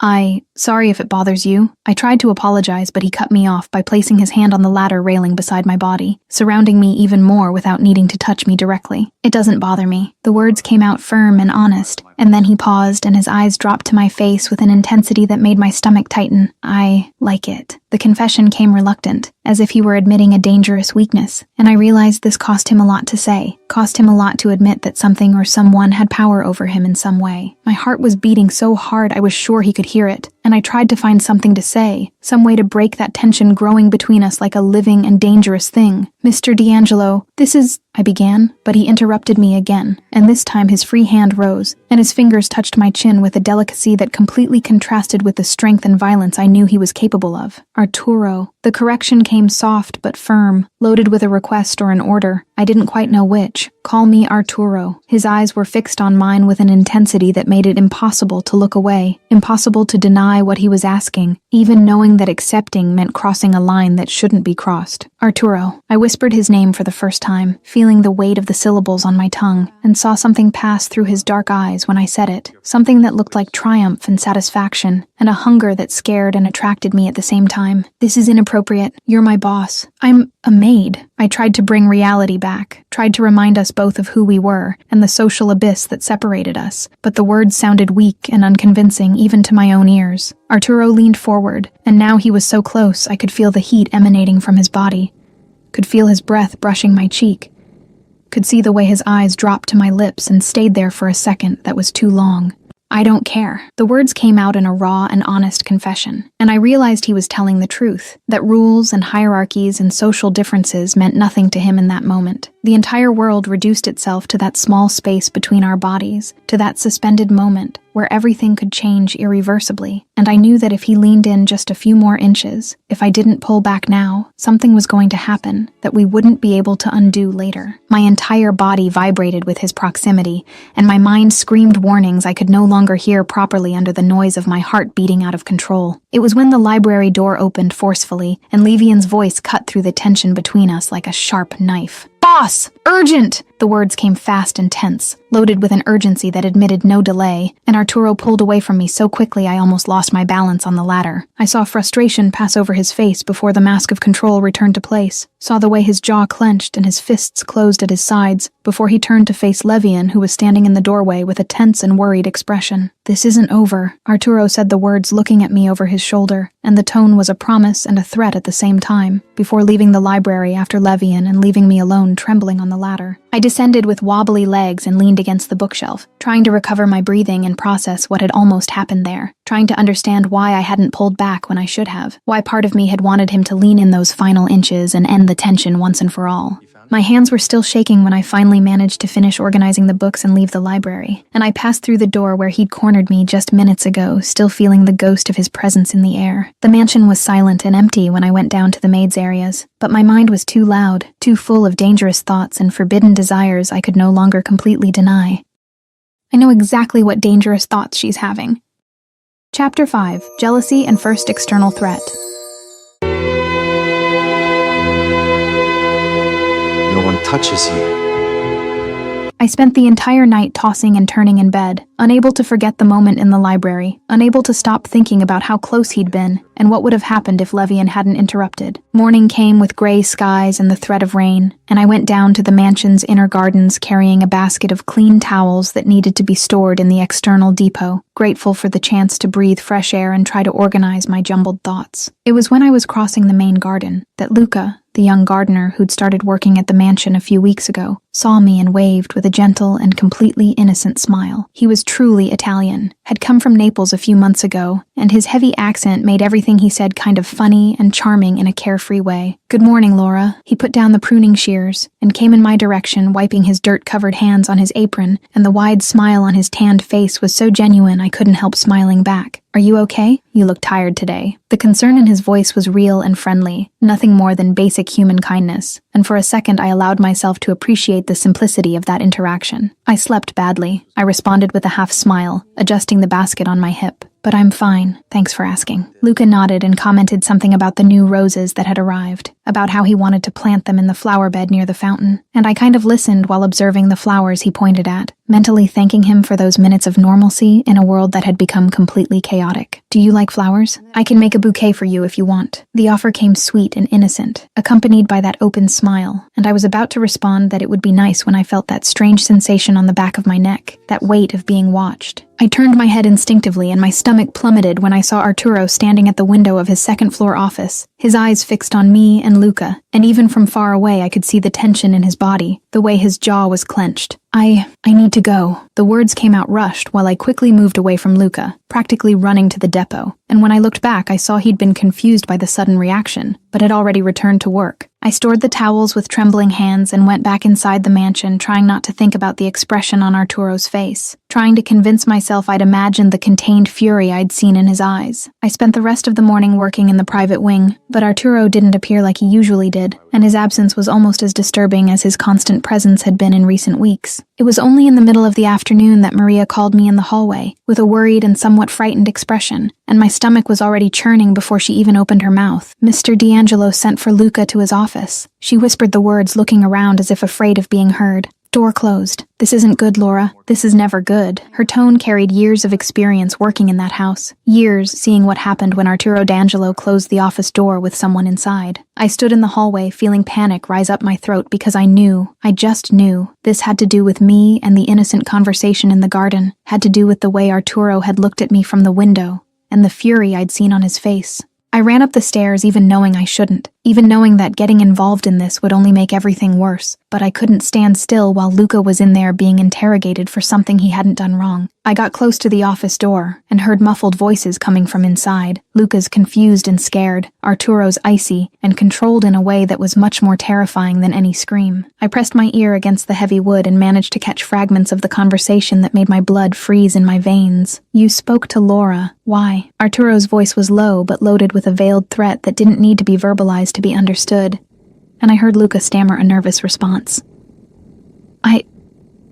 Sorry if it bothers you. I tried to apologize, but he cut me off by placing his hand on the ladder railing beside my body, surrounding me even more without needing to touch me directly. "It doesn't bother me." The words came out firm and honest, and then he paused and his eyes dropped to my face with an intensity that made my stomach tighten. "I like it." The confession came reluctant, as if he were admitting a dangerous weakness, and I realized this cost him a lot to say, cost him a lot to admit that something or someone had power over him in some way. My heart was beating so hard I was sure he could hear it, and I tried to find something to say, some way to break that tension growing between us like a living and dangerous thing. "Mr. D'Angelo, this is—" I began, but he interrupted me again, and this time his free hand rose, and his fingers touched my chin with a delicacy that completely contrasted with the strength and violence I knew he was capable of. "Arturo." The correction came soft but firm, loaded with a request or an order. I didn't quite know which. "Call me Arturo." His eyes were fixed on mine with an intensity that made it impossible to look away, impossible to deny what he was asking, even knowing that accepting meant crossing a line that shouldn't be crossed. "Arturo." I whispered his name for the first time, feeling the weight of the syllables on my tongue, and saw something pass through his dark eyes when I said it, something that looked like triumph and satisfaction, and a hunger that scared and attracted me at the same time. "This is inappropriate. You're my boss. I'm a maid." I tried to bring reality back, tried to remind us both of who we were, and the social abyss that separated us, but the words sounded weak and unconvincing even to my own ears. Arturo leaned forward, and now he was so close I could feel the heat emanating from his body, could feel his breath brushing my cheek, could see the way his eyes dropped to my lips and stayed there for a second that was too long. "I don't care." The words came out in a raw and honest confession, and I realized he was telling the truth, that rules and hierarchies and social differences meant nothing to him in that moment. The entire world reduced itself to that small space between our bodies, to that suspended moment where everything could change irreversibly, and I knew that if he leaned in just a few more inches, if I didn't pull back now, something was going to happen that we wouldn't be able to undo later. My entire body vibrated with his proximity, and my mind screamed warnings I could no longer hear properly under the noise of my heart beating out of control. It was when the library door opened forcefully, and Levian's voice cut through the tension between us like a sharp knife. "Boss! Urgent!" The words came fast and tense, loaded with an urgency that admitted no delay, and Arturo pulled away from me so quickly I almost lost my balance on the ladder. I saw frustration pass over his face before the mask of control returned to place, saw the way his jaw clenched and his fists closed at his sides, before he turned to face Levian, who was standing in the doorway with a tense and worried expression. "This isn't over," Arturo said, the words looking at me over his shoulder, and the tone was a promise and a threat at the same time, before leaving the library after Levian and leaving me alone trembling on the ladder. I descended with wobbly legs and leaned against the bookshelf, trying to recover my breathing and process what had almost happened there, trying to understand why I hadn't pulled back when I should have, why part of me had wanted him to lean in those final inches and end the tension once and for all. My hands were still shaking when I finally managed to finish organizing the books and leave the library, and I passed through the door where he'd cornered me just minutes ago, still feeling the ghost of his presence in the air. The mansion was silent and empty when I went down to the maid's areas, but my mind was too loud, too full of dangerous thoughts and forbidden desires I could no longer completely deny. I know exactly what dangerous thoughts she's having. Chapter 5: Jealousy and First External Threat. No one touches you. I spent the entire night tossing and turning in bed, unable to forget the moment in the library, unable to stop thinking about how close he'd been, and what would have happened if Levian hadn't interrupted. Morning came with gray skies and the threat of rain, and I went down to the mansion's inner gardens carrying a basket of clean towels that needed to be stored in the external depot, grateful for the chance to breathe fresh air and try to organize my jumbled thoughts. It was when I was crossing the main garden that Luca, the young gardener who'd started working at the mansion a few weeks ago, saw me and waved with a gentle and completely innocent smile. He was truly Italian, had come from Naples a few months ago, and his heavy accent made everything he said kind of funny and charming in a carefree way. "Good morning, Laura." He put down the pruning shears and came in my direction, wiping his dirt-covered hands on his apron, and the wide smile on his tanned face was so genuine I couldn't help smiling back. "Are you okay? You look tired today." The concern in his voice was real and friendly, nothing more than basic human kindness, and for a second I allowed myself to appreciate the simplicity of that interaction. "I slept badly," I responded with a half smile, adjusting the basket on my hip. "But I'm fine, thanks for asking." Luca nodded and commented something about the new roses that had arrived, about how he wanted to plant them in the flower bed near the fountain, and I kind of listened while observing the flowers he pointed at, mentally thanking him for those minutes of normalcy in a world that had become completely chaotic. "Do you like flowers? I can make a bouquet for you if you want." The offer came sweet and innocent, accompanied by that open smile, and I was about to respond that it would be nice when I felt that strange sensation on the back of my neck, that weight of being watched. I turned my head instinctively and my stomach plummeted when I saw Arturo standing at the window of his second-floor office, his eyes fixed on me and Luca, and even from far away I could see the tension in his body, the way his jaw was clenched. I need to go." The words came out rushed while I quickly moved away from Luca, practically running to the depot, and when I looked back I saw he'd been confused by the sudden reaction, but had already returned to work. I stored the towels with trembling hands and went back inside the mansion, trying not to think about the expression on Arturo's face, trying to convince myself I'd imagined the contained fury I'd seen in his eyes. I spent the rest of the morning working in the private wing, but Arturo didn't appear like he usually did, and his absence was almost as disturbing as his constant presence had been in recent weeks. It was only in the middle of the afternoon that Maria called me in the hallway, with a worried and somewhat frightened expression, and my stomach was already churning before she even opened her mouth. "Mr. D'Angelo sent for Luca to his office." She whispered the words, looking around as if afraid of being heard. Door closed. "This isn't good, Laura. This is never good." Her tone carried years of experience working in that house. Years seeing what happened when Arturo D'Angelo closed the office door with someone inside. I stood in the hallway, feeling panic rise up my throat because I just knew, this had to do with me and the innocent conversation in the garden, had to do with the way Arturo had looked at me from the window, and the fury I'd seen on his face. I ran up the stairs even knowing I shouldn't, even knowing that getting involved in this would only make everything worse, but I couldn't stand still while Luca was in there being interrogated for something he hadn't done wrong. I got close to the office door and heard muffled voices coming from inside. Luca's confused and scared, Arturo's icy and controlled in a way that was much more terrifying than any scream. I pressed my ear against the heavy wood and managed to catch fragments of the conversation that made my blood freeze in my veins. "You spoke to Laura. Why?" Arturo's voice was low but loaded with a veiled threat that didn't need to be verbalized to be understood, and I heard Luca stammer a nervous response.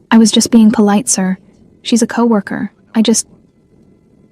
I was just being polite, sir. She's a coworker.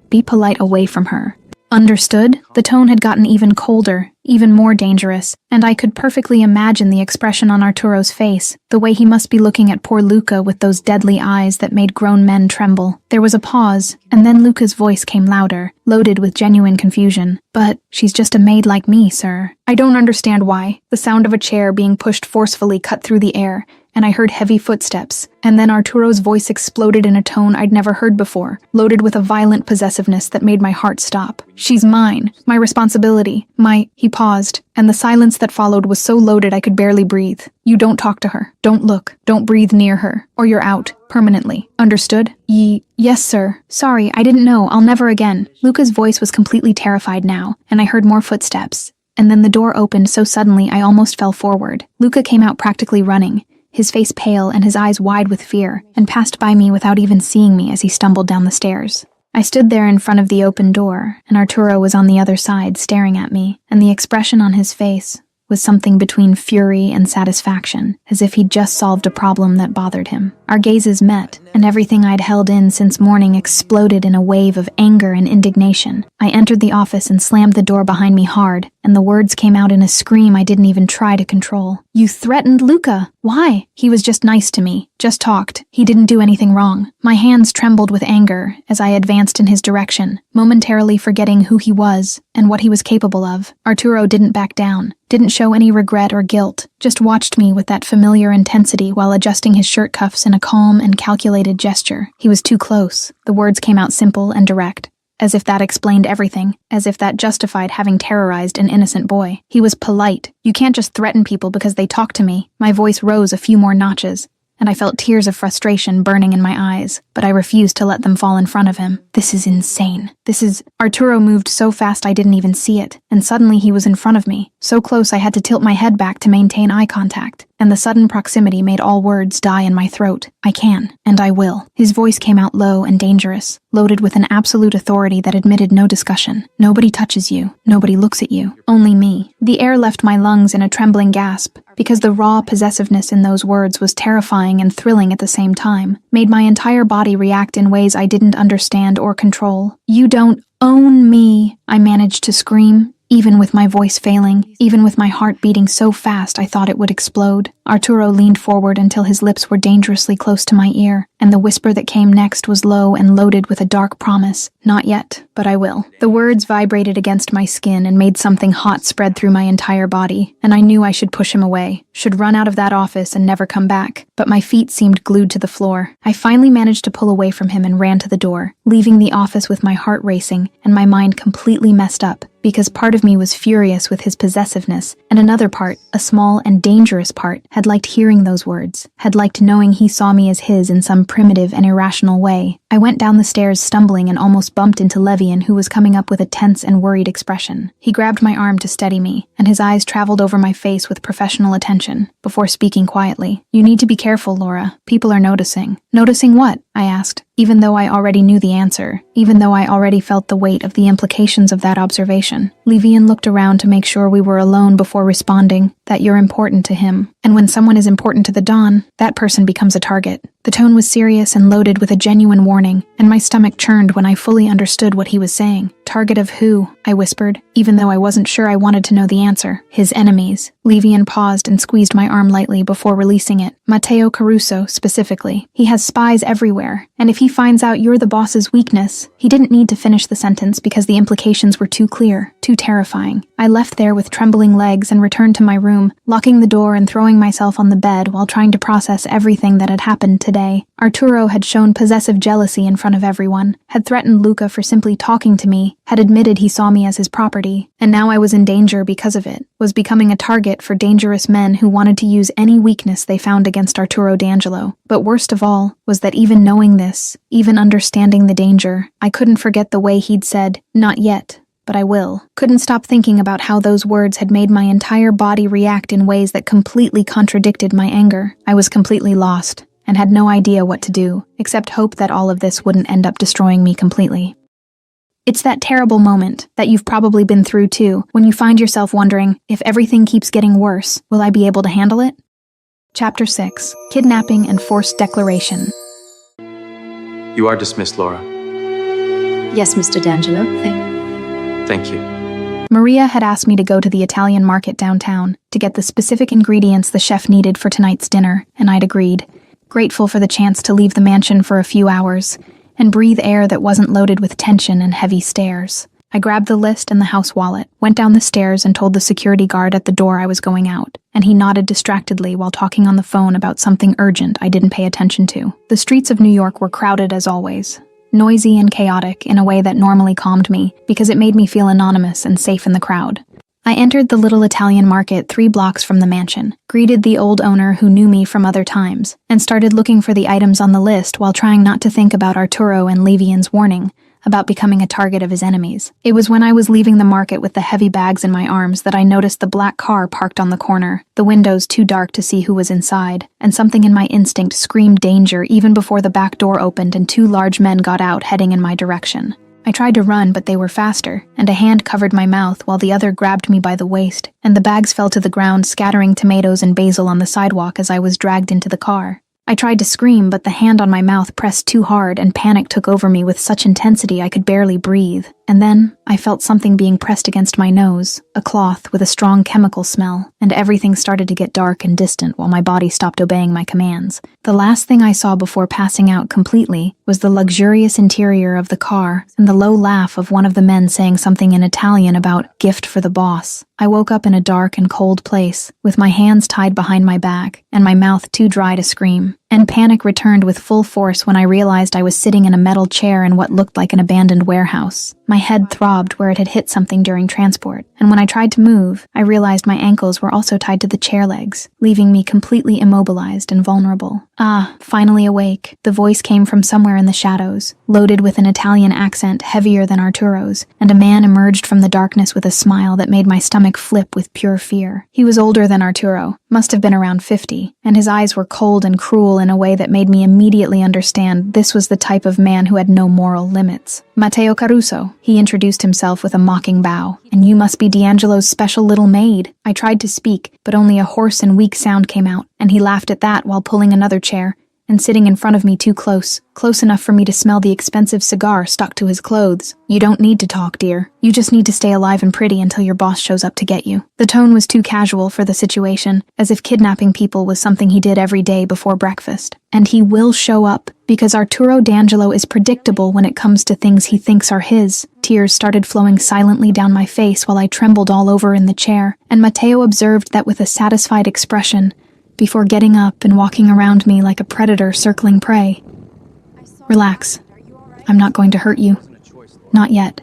Be polite away from her." Understood? The tone had gotten even colder, even more dangerous, and I could perfectly imagine the expression on Arturo's face, the way he must be looking at poor Luca with those deadly eyes that made grown men tremble. There was a pause, and then Luca's voice came louder, loaded with genuine confusion. "But she's just a maid like me, sir." I don't understand why. The sound of a chair being pushed forcefully cut through the air, and I heard heavy footsteps, and then Arturo's voice exploded in a tone I'd never heard before, loaded with a violent possessiveness that made my heart stop. "She's mine, my responsibility, He paused, and the silence that followed was so loaded I could barely breathe. "You don't talk to her, don't look, don't breathe near her, or you're out, permanently. Understood?" Yes, sir. Sorry, I didn't know, I'll never again." Luca's voice was completely terrified now, and I heard more footsteps, and then the door opened so suddenly I almost fell forward. Luca came out practically running, his face pale and his eyes wide with fear, and passed by me without even seeing me as he stumbled down the stairs. I stood there in front of the open door, and Arturo was on the other side staring at me, and the expression on his face was something between fury and satisfaction, as if he'd just solved a problem that bothered him. Our gazes met, and everything I'd held in since morning exploded in a wave of anger and indignation. I entered the office and slammed the door behind me hard, and the words came out in a scream I didn't even try to control. "You threatened Luca! Why?" "He was just nice to me. Just talked. He didn't do anything wrong." My hands trembled with anger as I advanced in his direction, momentarily forgetting who he was and what he was capable of. Arturo didn't back down, didn't show any regret or guilt, just watched me with that familiar intensity while adjusting his shirt cuffs in a calm and calculated gesture. He was too close. The words came out simple and direct, as if that explained everything, as if that justified having terrorized an innocent boy. He was polite. "You can't just threaten people because they talk to me." My voice rose a few more notches, and I felt tears of frustration burning in my eyes, but I refused to let them fall in front of him. This is insane. Arturo moved so fast I didn't even see it, and suddenly he was in front of me, so close I had to tilt my head back to maintain eye contact, and the sudden proximity made all words die in my throat. I can, and I will. His voice came out low and dangerous, loaded with an absolute authority that admitted no discussion. Nobody touches you. Nobody looks at you. Only me. The air left my lungs in a trembling gasp, because the raw possessiveness in those words was terrifying and thrilling at the same time, made my entire body react in ways I didn't understand or control. "You don't own me," I managed to scream, even with my voice failing, even with my heart beating so fast I thought it would explode. Arturo leaned forward until his lips were dangerously close to my ear, and the whisper that came next was low and loaded with a dark promise. "Not yet, but I will." The words vibrated against my skin and made something hot spread through my entire body, and I knew I should push him away, should run out of that office and never come back, but my feet seemed glued to the floor. I finally managed to pull away from him and ran to the door, leaving the office with my heart racing and my mind completely messed up, because part of me was furious with his possessiveness, and another part, a small and dangerous part, had liked hearing those words, had liked knowing he saw me as his in some primitive and irrational way. I went down the stairs stumbling and almost bumped into Levian, who was coming up with a tense and worried expression. He grabbed my arm to steady me, and his eyes traveled over my face with professional attention, before speaking quietly. "You need to be careful, Laura. People are noticing." "Noticing what?" I asked, even though I already knew the answer, even though I already felt the weight of the implications of that observation. Levian looked around to make sure we were alone before responding, "That you're important to him. And when someone is important to the Don, that person becomes a target." The tone was serious and loaded with a genuine warning, and my stomach churned when I fully understood what he was saying. "Target of who?" I whispered, even though I wasn't sure I wanted to know the answer. "His enemies." Levian paused and squeezed my arm lightly before releasing it. "Matteo Caruso, specifically. He has spies everywhere, and if he finds out you're the boss's weakness..." He didn't need to finish the sentence because the implications were too clear, too terrifying. I left there with trembling legs and returned to my room, locking the door and throwing myself on the bed while trying to process everything that had happened today. Arturo had shown possessive jealousy in front of everyone, had threatened Luca for simply talking to me, had admitted he saw me as his property, and now I was in danger because of it, was becoming a target for dangerous men who wanted to use any weakness they found against Arturo D'Angelo. But worst of all was that even knowing this, even understanding the danger, I couldn't forget the way he'd said, "Not yet, but I will." Couldn't stop thinking about how those words had made my entire body react in ways that completely contradicted my anger. I was completely lost, and had no idea what to do, except hope that all of this wouldn't end up destroying me completely. It's that terrible moment that you've probably been through too, when you find yourself wondering, if everything keeps getting worse, will I be able to handle it? Chapter 6. Kidnapping and Forced Declaration. You are dismissed, Laura. Yes, Mr. D'Angelo. Thank you. Maria had asked me to go to the Italian market downtown to get the specific ingredients the chef needed for tonight's dinner, and I'd agreed, grateful for the chance to leave the mansion for a few hours and breathe air that wasn't loaded with tension and heavy stares. I grabbed the list and the house wallet, went down the stairs and told the security guard at the door I was going out, and he nodded distractedly while talking on the phone about something urgent I didn't pay attention to. The streets of New York were crowded as always, noisy and chaotic in a way that normally calmed me because it made me feel anonymous and safe in the crowd. I entered the little Italian market 3 blocks from the mansion, greeted the old owner who knew me from other times, and started looking for the items on the list while trying not to think about Arturo and Levian's warning about becoming a target of his enemies. It was when I was leaving the market with the heavy bags in my arms that I noticed the black car parked on the corner, the windows too dark to see who was inside, and something in my instinct screamed danger even before the back door opened and 2 large men got out heading in my direction. I tried to run, but they were faster, and a hand covered my mouth while the other grabbed me by the waist, and the bags fell to the ground, scattering tomatoes and basil on the sidewalk as I was dragged into the car. I tried to scream, but the hand on my mouth pressed too hard and panic took over me with such intensity I could barely breathe. And then, I felt something being pressed against my nose, a cloth with a strong chemical smell, and everything started to get dark and distant while my body stopped obeying my commands. The last thing I saw before passing out completely was the luxurious interior of the car and the low laugh of one of the men saying something in Italian about gift for the boss. I woke up in a dark and cold place, with my hands tied behind my back and my mouth too dry to scream. And panic returned with full force when I realized I was sitting in a metal chair in what looked like an abandoned warehouse. My head throbbed where it had hit something during transport, and when I tried to move, I realized my ankles were also tied to the chair legs, leaving me completely immobilized and vulnerable. Finally awake, the voice came from somewhere in the shadows, loaded with an Italian accent heavier than Arturo's, and a man emerged from the darkness with a smile that made my stomach flip with pure fear. He was older than Arturo, must have been around 50, and his eyes were cold and cruel in a way that made me immediately understand this was the type of man who had no moral limits. Matteo Caruso, he introduced himself with a mocking bow. And you must be D'Angelo's special little maid. I tried to speak, but only a hoarse and weak sound came out, and he laughed at that while pulling another chair and sitting in front of me too close enough for me to smell the expensive cigar stuck to his clothes. You don't need to talk, dear. You just need to stay alive and pretty until your boss shows up to get you. The tone was too casual for the situation, as if kidnapping people was something he did every day before breakfast. And he will show up, because Arturo D'Angelo is predictable when it comes to things he thinks are his. Tears started flowing silently down my face while I trembled all over in the chair, and Matteo observed that with a satisfied expression, before getting up and walking around me like a predator circling prey. Relax. I'm not going to hurt you. Not yet.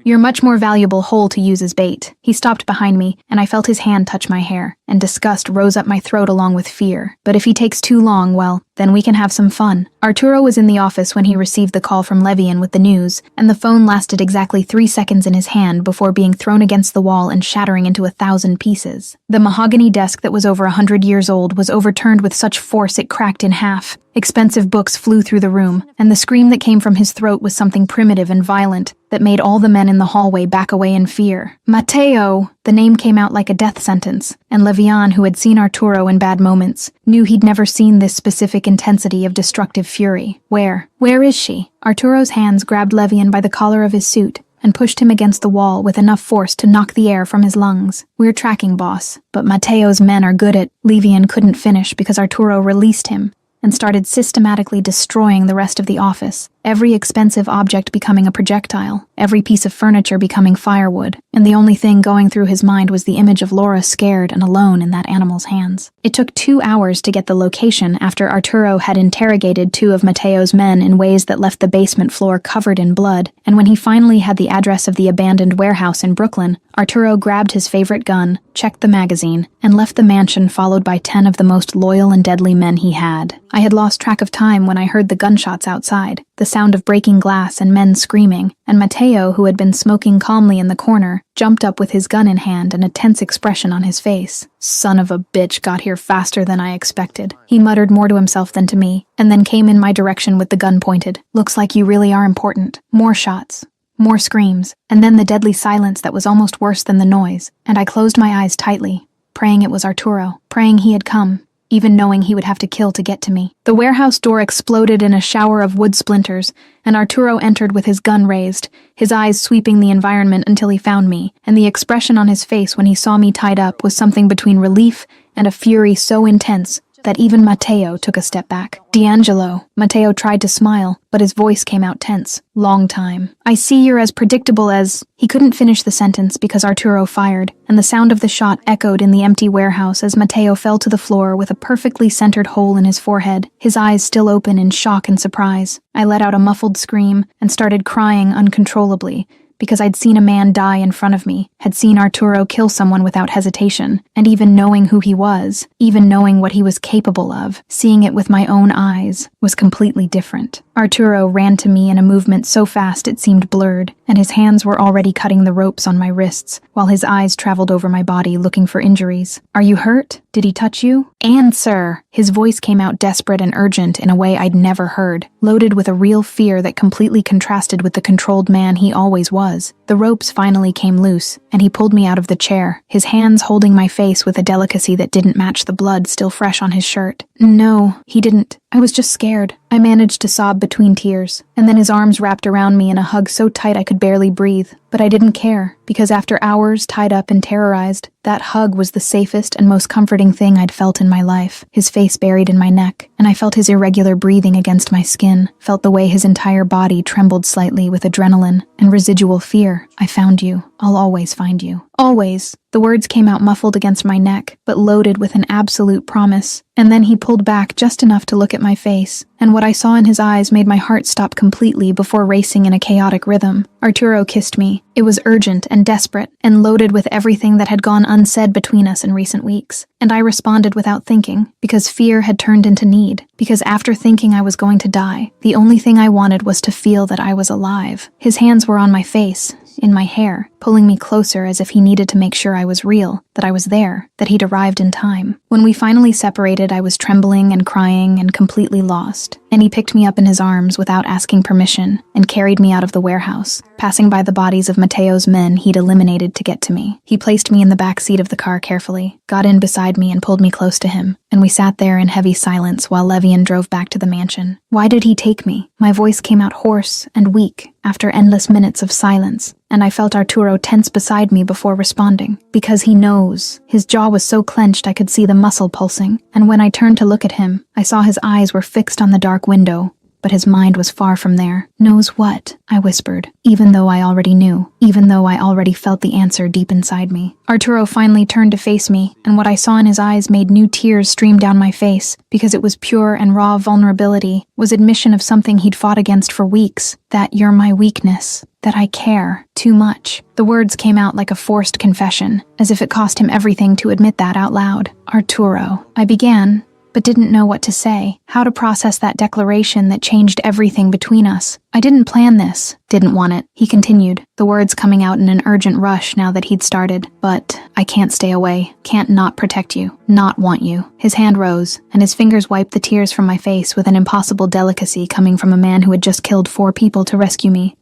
You're much more valuable whole to use as bait. He stopped behind me, and I felt his hand touch my hair, and disgust rose up my throat along with fear. But if he takes too long, well, then we can have some fun. Arturo was in the office when he received the call from Levian with the news, and the phone lasted exactly 3 seconds in his hand before being thrown against the wall and shattering into 1,000 pieces. The mahogany desk that was over 100 years old was overturned with such force it cracked in half. Expensive books flew through the room, and the scream that came from his throat was something primitive and violent that made all the men in the hallway back away in fear. Matteo! The name came out like a death sentence, and Levian, who had seen Arturo in bad moments, knew he'd never seen this specific intensity of destructive fury. Where is she? Arturo's hands grabbed Levian by the collar of his suit and pushed him against the wall with enough force to knock the air from his lungs. We're tracking, boss, but Matteo's men are good at... Levian couldn't finish because Arturo released him and started systematically destroying the rest of the office, every expensive object becoming a projectile, every piece of furniture becoming firewood, and the only thing going through his mind was the image of Laura scared and alone in that animal's hands. It took 2 hours to get the location after Arturo had interrogated 2 of Matteo's men in ways that left the basement floor covered in blood, and when he finally had the address of the abandoned warehouse in Brooklyn, Arturo grabbed his favorite gun, checked the magazine, and left the mansion followed by 10 of the most loyal and deadly men he had. I had lost track of time when I heard the gunshots outside, the sound of breaking glass and men screaming, and Matteo, who had been smoking calmly in the corner, jumped up with his gun in hand and a tense expression on his face. Son of a bitch got here faster than I expected. He muttered more to himself than to me, and then came in my direction with the gun pointed. Looks like you really are important. More shots. More screams, and then the deadly silence that was almost worse than the noise, and I closed my eyes tightly, praying it was Arturo, praying he had come, even knowing he would have to kill to get to me. The warehouse door exploded in a shower of wood splinters, and Arturo entered with his gun raised, his eyes sweeping the environment until he found me, and the expression on his face when he saw me tied up was something between relief and a fury so intense that even Matteo took a step back. D'Angelo. Matteo tried to smile, but his voice came out tense. Long time. I see you're as predictable as... He couldn't finish the sentence because Arturo fired, and the sound of the shot echoed in the empty warehouse as Matteo fell to the floor with a perfectly centered hole in his forehead, his eyes still open in shock and surprise. I let out a muffled scream and started crying uncontrollably, because I'd seen a man die in front of me, had seen Arturo kill someone without hesitation, and even knowing who he was, even knowing what he was capable of, seeing it with my own eyes, was completely different. Arturo ran to me in a movement so fast it seemed blurred, and his hands were already cutting the ropes on my wrists, while his eyes traveled over my body looking for injuries. Are you hurt? Did he touch you? Answer! His voice came out desperate and urgent in a way I'd never heard, loaded with a real fear that completely contrasted with the controlled man he always was. The ropes finally came loose, and he pulled me out of the chair, his hands holding my face with a delicacy that didn't match the blood still fresh on his shirt. No, he didn't. I was just scared. I managed to sob between tears, and then his arms wrapped around me in a hug so tight I could barely breathe. But I didn't care, because after hours tied up and terrorized, That hug was the safest and most comforting thing I'd felt in my life. His face buried in my neck, and I felt his irregular breathing against my skin, felt the way his entire body trembled slightly with adrenaline and residual fear. I found you. I'll always find you. Always. The words came out muffled against my neck, but loaded with an absolute promise. And then he pulled back just enough to look at my face, and what I saw in his eyes made my heart stop completely before racing in a chaotic rhythm. Arturo kissed me. It was urgent and desperate, and loaded with everything that had gone unsaid between us in recent weeks. And I responded without thinking, because fear had turned into need. Because after thinking I was going to die, the only thing I wanted was to feel that I was alive. His hands were on my face, in my hair, pulling me closer as if he needed to make sure I was real, that I was there, that he'd arrived in time. When we finally separated, I was trembling and crying and completely lost, and he picked me up in his arms without asking permission and carried me out of the warehouse, passing by the bodies of Mateo's men he'd eliminated to get to me. He placed me in the back seat of the car carefully, got in beside me and pulled me close to him, and we sat there in heavy silence while Levian drove back to the mansion. Why did he take me? My voice came out hoarse and weak after endless minutes of silence, and I felt Arturo tense beside me before responding. Because he knows. His jaw was so clenched I could see the muscle pulsing, and when I turned to look at him, I saw his eyes were fixed on the dark window, but his mind was far from there. Knows what? I whispered, even though I already knew, even though I already felt the answer deep inside me. Arturo finally turned to face me, and what I saw in his eyes made new tears stream down my face, because it was pure and raw vulnerability, was admission of something he'd fought against for weeks, that you're my weakness, that I care too much. The words came out like a forced confession, as if it cost him everything to admit that out loud. Arturo, I began, but didn't know what to say, how to process that declaration that changed everything between us. I didn't plan this, didn't want it, he continued, the words coming out in an urgent rush now that he'd started. But I can't stay away, can't not protect you, not want you. His hand rose, and his fingers wiped the tears from my face with an impossible delicacy coming from a man who had just killed 4 people to rescue me.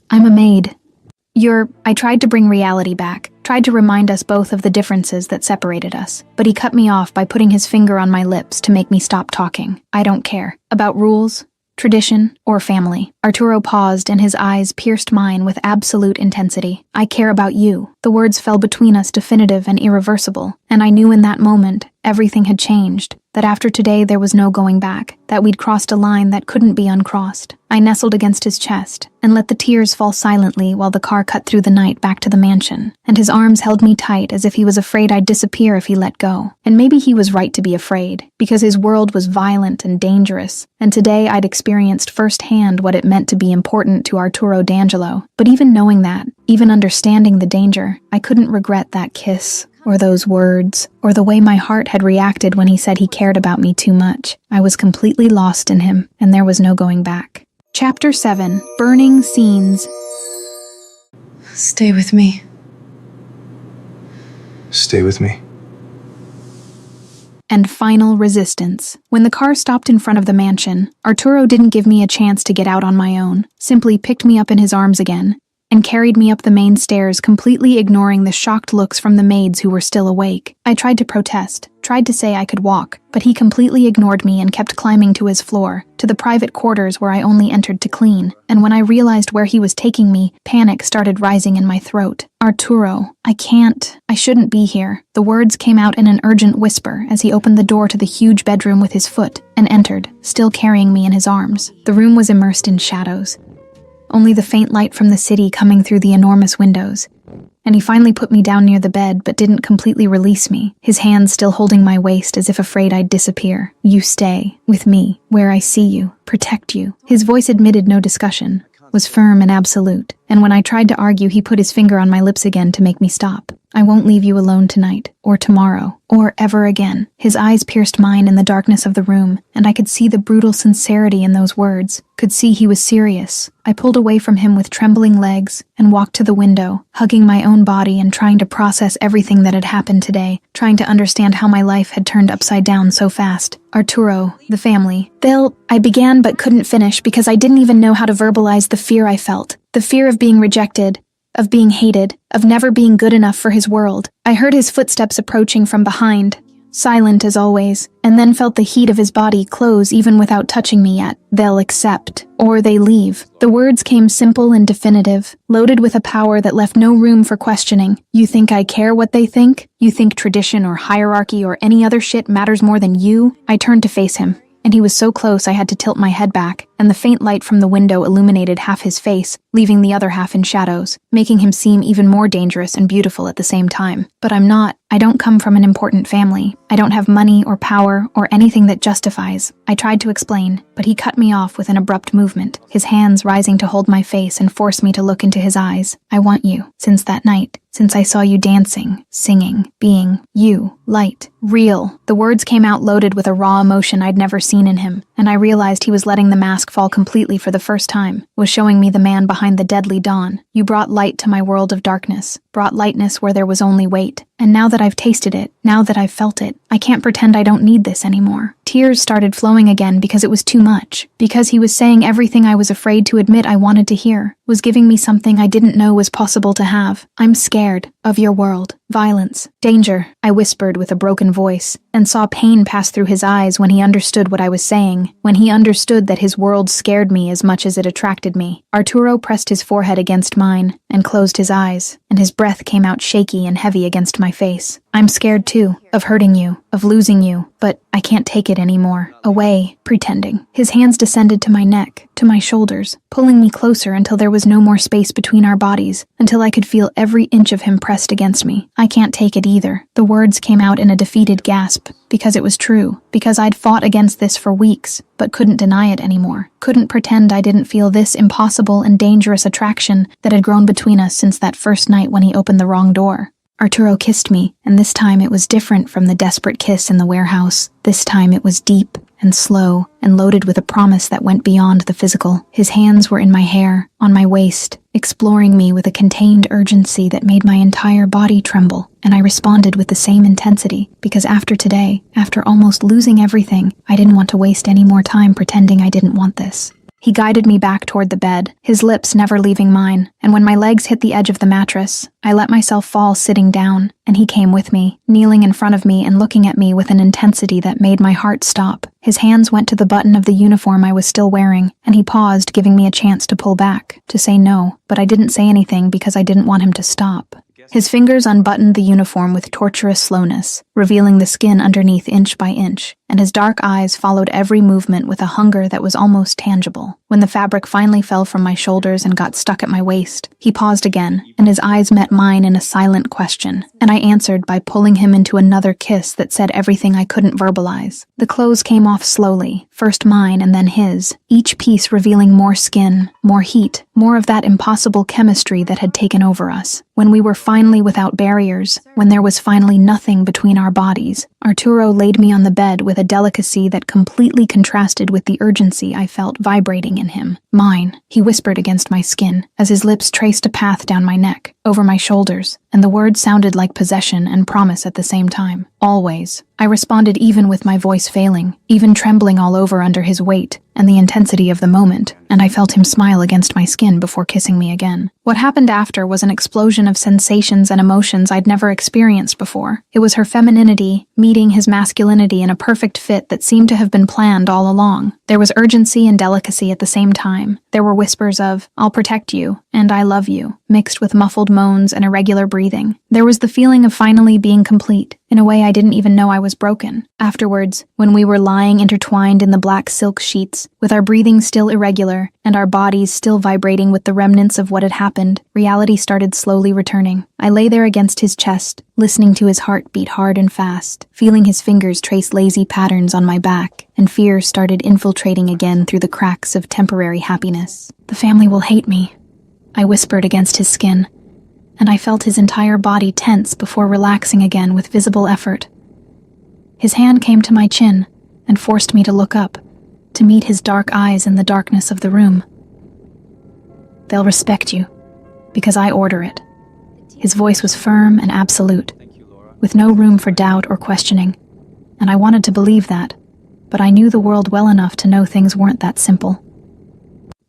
I'm a maid. I tried to bring reality back, tried to remind us both of the differences that separated us, but he cut me off by putting his finger on my lips to make me stop talking. I don't care. About rules, tradition, or family. Arturo paused and his eyes pierced mine with absolute intensity. I care about you. The words fell between us definitive and irreversible, and I knew in that moment everything had changed, that after today there was no going back, that we'd crossed a line that couldn't be uncrossed. I nestled against his chest and let the tears fall silently while the car cut through the night back to the mansion, and his arms held me tight as if he was afraid I'd disappear if he let go. And maybe he was right to be afraid, because his world was violent and dangerous, and today I'd experienced firsthand what it meant to be important to Arturo D'Angelo. But even knowing that, even understanding the danger, I couldn't regret that kiss, or those words, or the way my heart had reacted when he said he cared about me too much. I was completely lost in him, and there was no going back. Chapter 7. Burning Scenes. Stay with me. Stay with me. And final resistance. When the car stopped in front of the mansion, Arturo didn't give me a chance to get out on my own, simply picked me up in his arms again, and carried me up the main stairs, completely ignoring the shocked looks from the maids who were still awake. I tried to protest, tried to say I could walk, but he completely ignored me and kept climbing to his floor, to the private quarters where I only entered to clean. And when I realized where he was taking me, panic started rising in my throat. Arturo, I shouldn't be here. The words came out in an urgent whisper as he opened the door to the huge bedroom with his foot and entered, still carrying me in his arms. The room was immersed in shadows, only the faint light from the city coming through the enormous windows. And he finally put me down near the bed but didn't completely release me, his hands still holding my waist as if afraid I'd disappear. You stay with me, where I see you, protect you. His voice admitted no discussion, was firm and absolute, and when I tried to argue he put his finger on my lips again to make me stop. I won't leave you alone tonight, or tomorrow, or ever again. His eyes pierced mine in the darkness of the room, and I could see the brutal sincerity in those words, could see he was serious. I pulled away from him with trembling legs and walked to the window, hugging my own body and trying to process everything that had happened today, trying to understand how my life had turned upside down so fast. Arturo, the family. I began but couldn't finish because I didn't even know how to verbalize the fear I felt. The fear of being rejected, of being hated, of never being good enough for his world. I heard his footsteps approaching from behind, silent as always, and then felt the heat of his body close even without touching me yet. They'll accept, or they leave. The words came simple and definitive, loaded with a power that left no room for questioning. You think I care what they think? You think tradition or hierarchy or any other shit matters more than you? I turned to face him, and he was so close I had to tilt my head back, and the faint light from the window illuminated half his face, leaving the other half in shadows, making him seem even more dangerous and beautiful at the same time. But I'm not. I don't come from an important family. I don't have money or power or anything that justifies. I tried to explain, but he cut me off with an abrupt movement, his hands rising to hold my face and force me to look into his eyes. I want you, since that night, since I saw you dancing, singing, being you, light, real. The words came out loaded with a raw emotion I'd never seen in him, and I realized he was letting the mask fall completely for the first time, was showing me the man behind the deadly dawn. You brought light to my world of darkness, brought lightness where there was only weight. And now that I've tasted it, now that I've felt it, I can't pretend I don't need this anymore. Tears started flowing again because it was too much, because he was saying everything I was afraid to admit I wanted to hear, was giving me something I didn't know was possible to have. I'm scared of your world. Violence. Danger, I whispered with a broken voice, and saw pain pass through his eyes when he understood what I was saying, when he understood that his world scared me as much as it attracted me. Arturo pressed his forehead against mine and closed his eyes, and his breath came out shaky and heavy against my face. I'm scared too, of hurting you, of losing you, but I can't take it anymore. Away, pretending. His hands descended to my neck, to my shoulders, pulling me closer until there was no more space between our bodies, until I could feel every inch of him pressed against me. I can't take it either. The words came out in a defeated gasp, because it was true, because I'd fought against this for weeks, but couldn't deny it anymore. Couldn't pretend I didn't feel this impossible and dangerous attraction that had grown between us since that first night when he opened the wrong door. Arturo kissed me, and this time it was different from the desperate kiss in the warehouse. This time it was deep and slow and loaded with a promise that went beyond the physical. His hands were in my hair, on my waist, exploring me with a contained urgency that made my entire body tremble, and I responded with the same intensity, because after today, after almost losing everything, I didn't want to waste any more time pretending I didn't want this. He guided me back toward the bed, his lips never leaving mine, and when my legs hit the edge of the mattress, I let myself fall sitting down, and he came with me, kneeling in front of me and looking at me with an intensity that made my heart stop. His hands went to the button of the uniform I was still wearing, and he paused, giving me a chance to pull back, to say no, but I didn't say anything because I didn't want him to stop. His fingers unbuttoned the uniform with torturous slowness, revealing the skin underneath inch by inch, and his dark eyes followed every movement with a hunger that was almost tangible. When the fabric finally fell from my shoulders and got stuck at my waist, he paused again, and his eyes met mine in a silent question, and I answered by pulling him into another kiss that said everything I couldn't verbalize. The clothes came off slowly, first mine and then his, each piece revealing more skin, more heat, more of that impossible chemistry that had taken over us. When we were finally without barriers, when there was finally nothing between our bodies, Arturo laid me on the bed with a delicacy that completely contrasted with the urgency I felt vibrating in him. Mine, he whispered against my skin, as his lips traced a path down my neck, over my shoulders, and the words sounded like possession and promise at the same time. Always. I responded even with my voice failing, even trembling all over under his weight and the intensity of the moment, and I felt him smile against my skin before kissing me again. What happened after was an explosion of sensations and emotions I'd never experienced before. It was her femininity meeting his masculinity in a perfect fit that seemed to have been planned all along. There was urgency and delicacy at the same time. There were whispers of, "I'll protect you," and "I love you," mixed with muffled moans and irregular breathing. There was the feeling of finally being complete, in a way I didn't even know I was broken. Afterwards, when we were lying intertwined in the black silk sheets, with our breathing still irregular, and our bodies still vibrating with the remnants of what had happened, reality started slowly returning. I lay there against his chest, listening to his heart beat hard and fast, feeling his fingers trace lazy patterns on my back, and fear started infiltrating again through the cracks of temporary happiness. "The family will hate me," I whispered against his skin, and I felt his entire body tense before relaxing again with visible effort. His hand came to my chin and forced me to look up, to meet his dark eyes in the darkness of the room. "They'll respect you, because I order it." His voice was firm and absolute, with no room for doubt or questioning, and I wanted to believe that, but I knew the world well enough to know things weren't that simple.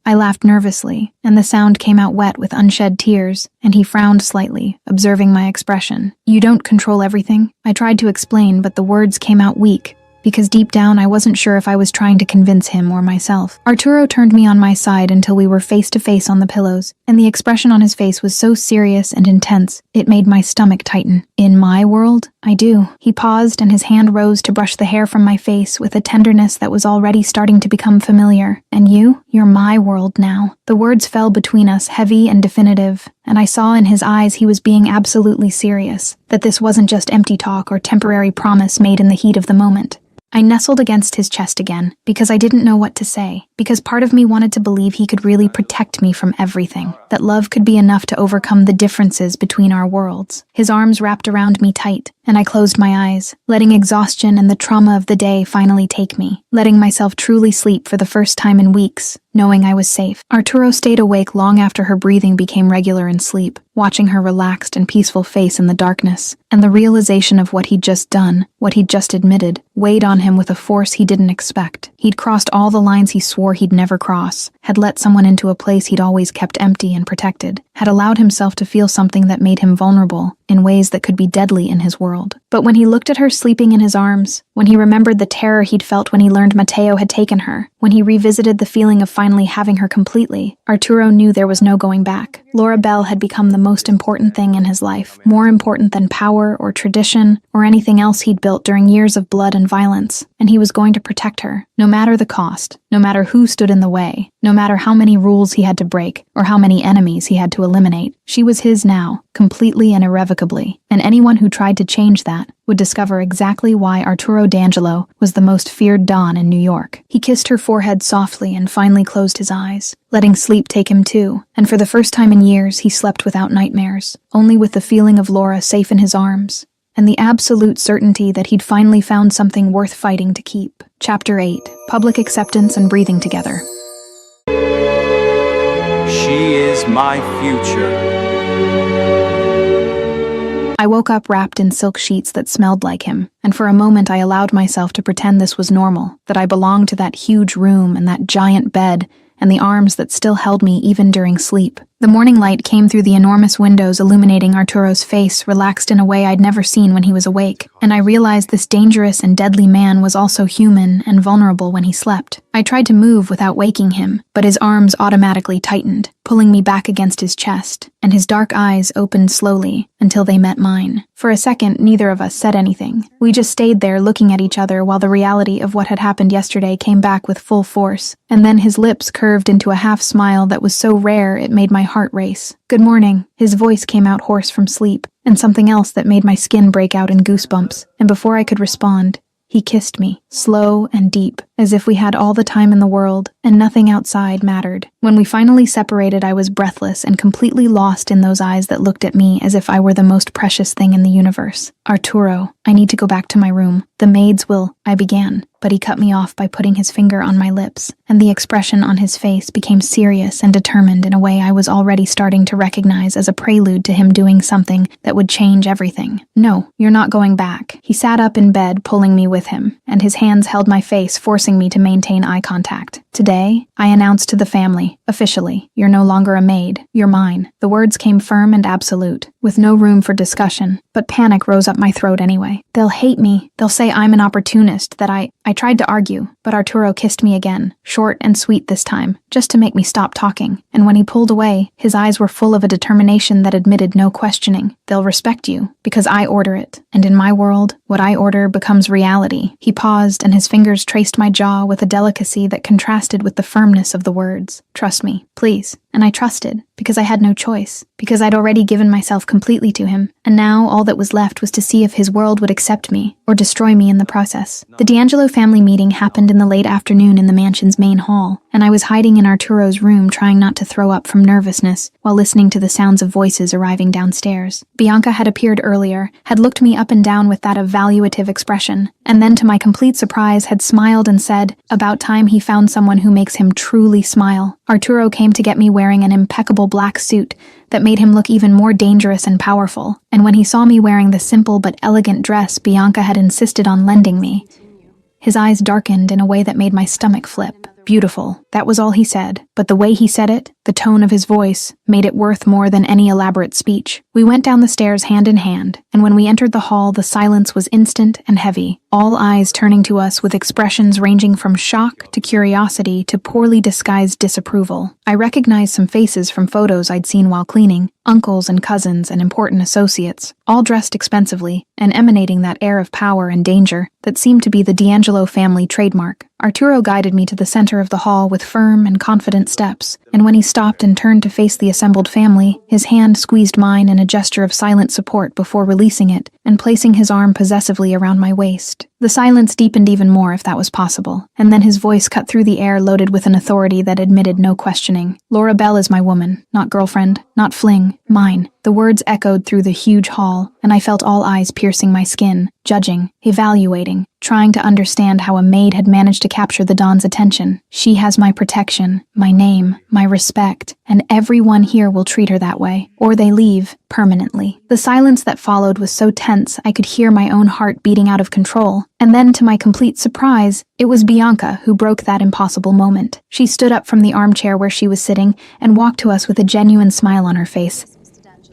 I laughed nervously, and the sound came out wet with unshed tears, and he frowned slightly, observing my expression. You don't control everything? I tried to explain, but the words came out weak, because deep down I wasn't sure if I was trying to convince him or myself. Arturo turned me on my side until we were face to face on the pillows, and the expression on his face was so serious and intense, it made my stomach tighten. In my world? I do. He paused, and his hand rose to brush the hair from my face with a tenderness that was already starting to become familiar. And you're my world now. The words fell between us, heavy and definitive, and I saw in his eyes he was being absolutely serious, that this wasn't just empty talk or temporary promise made in the heat of the moment. I nestled against his chest again, because I didn't know what to say, because part of me wanted to believe he could really protect me from everything, that love could be enough to overcome the differences between our worlds. His arms wrapped around me tight, and I closed my eyes, letting exhaustion and the trauma of the day finally take me, letting myself truly sleep for the first time in weeks, knowing I was safe. Arturo stayed awake long after her breathing became regular in sleep, watching her relaxed and peaceful face in the darkness, and the realization of what he'd just done, what he'd just admitted, weighed on him with a force he didn't expect. He'd crossed all the lines he swore he'd never cross, had let someone into a place he'd always kept empty and protected, had allowed himself to feel something that made him vulnerable in ways that could be deadly in his world. But when he looked at her sleeping in his arms, when he remembered the terror he'd felt when he learned Mateo had taken her, when he revisited the feeling of finally having her completely, Arturo knew there was no going back. Laura Bell had become the most important thing in his life, more important than power or tradition or anything else he'd built during years of blood and violence, and he was going to protect her, no matter the cost, no matter who stood in the way, no matter how many rules he had to break or how many enemies he had to eliminate. She was his now, completely and irrevocably, and anyone who tried to change that would discover exactly why Arturo D'Angelo was the most feared Don in New York. He kissed her forehead softly and finally closed his eyes, letting sleep take him too, and for the first time in years he slept without nightmares, only with the feeling of Laura safe in his arms, and the absolute certainty that he'd finally found something worth fighting to keep. Chapter 8. Public Acceptance and Breathing Together. She is my future. I woke up wrapped in silk sheets that smelled like him, and for a moment I allowed myself to pretend this was normal, that I belonged to that huge room and that giant bed, and the arms that still held me even during sleep. The morning light came through the enormous windows, illuminating Arturo's face, relaxed in a way I'd never seen when he was awake, and I realized this dangerous and deadly man was also human and vulnerable when he slept. I tried to move without waking him, but his arms automatically tightened, pulling me back against his chest, and his dark eyes opened slowly until they met mine. For a second, neither of us said anything. We just stayed there looking at each other while the reality of what had happened yesterday came back with full force, and then his lips curved into a half smile that was so rare it made my heart race. Good morning. His voice came out hoarse from sleep, and something else that made my skin break out in goosebumps, and before I could respond, he kissed me, slow and deep, as if we had all the time in the world, and nothing outside mattered. When we finally separated, I was breathless and completely lost in those eyes that looked at me as if I were the most precious thing in the universe. Arturo, I need to go back to my room. The maids will, I began, but he cut me off by putting his finger on my lips, and the expression on his face became serious and determined in a way I was already starting to recognize as a prelude to him doing something that would change everything. No, you're not going back. He sat up in bed, pulling me with him, and his hands held my face, forcing me to maintain eye contact. Today, I announced to the family, officially, you're no longer a maid, you're mine. The words came firm and absolute, with no room for discussion, but panic rose up my throat anyway. They'll hate me. They'll say I'm an opportunist, that I tried to argue, but Arturo kissed me again, short and sweet this time, just to make me stop talking, and when he pulled away, his eyes were full of a determination that admitted no questioning. They'll respect you, because I order it, and in my world, what I order becomes reality. He paused, and his fingers traced my jaw with a delicacy that contrasted with the firmness of the words. Trust me, please. And I trusted, because I had no choice, because I'd already given myself completely to him, and now all that was left was to see if his world would accept me, or destroy me in the process. The D'Angelo family meeting happened in the late afternoon in the mansion's main hall, and I was hiding in Arturo's room trying not to throw up from nervousness while listening to the sounds of voices arriving downstairs. Bianca had appeared earlier, had looked me up and down with that evaluative expression, and then to my complete surprise had smiled and said, about time he found someone who makes him truly smile. Arturo came to get me wearing an impeccable black suit that made him look even more dangerous and powerful, and when he saw me wearing the simple but elegant dress Bianca had insisted on lending me, his eyes darkened in a way that made my stomach flip. Beautiful, That was all he said, but the way he said it, the tone of his voice, made it worth more than any elaborate speech. We went down the stairs hand in hand, and when we entered the hall, the silence was instant and heavy, all eyes turning to us with expressions ranging from shock to curiosity to poorly disguised disapproval. I recognized some faces from photos I'd seen while cleaning, uncles and cousins and important associates, all dressed expensively and emanating that air of power and danger that seemed to be the D'Angelo family trademark. Arturo guided me to the center of the hall with firm and confident steps, and when he stopped and turned to face the assembled family, his hand squeezed mine in a gesture of silent support before releasing it and placing his arm possessively around my waist. The silence deepened even more if that was possible, and then his voice cut through the air loaded with an authority that admitted no questioning. Laura Bell is my woman, not girlfriend, not fling, mine. The words echoed through the huge hall, and I felt all eyes piercing my skin, judging, evaluating, trying to understand how a maid had managed to capture the Don's attention. She has my protection, my name, my respect, and everyone here will treat her that way, or they leave, permanently. The silence that followed was so tense I could hear my own heart beating out of control, and then to my complete surprise, it was Bianca who broke that impossible moment. She stood up from the armchair where she was sitting and walked to us with a genuine smile on her face.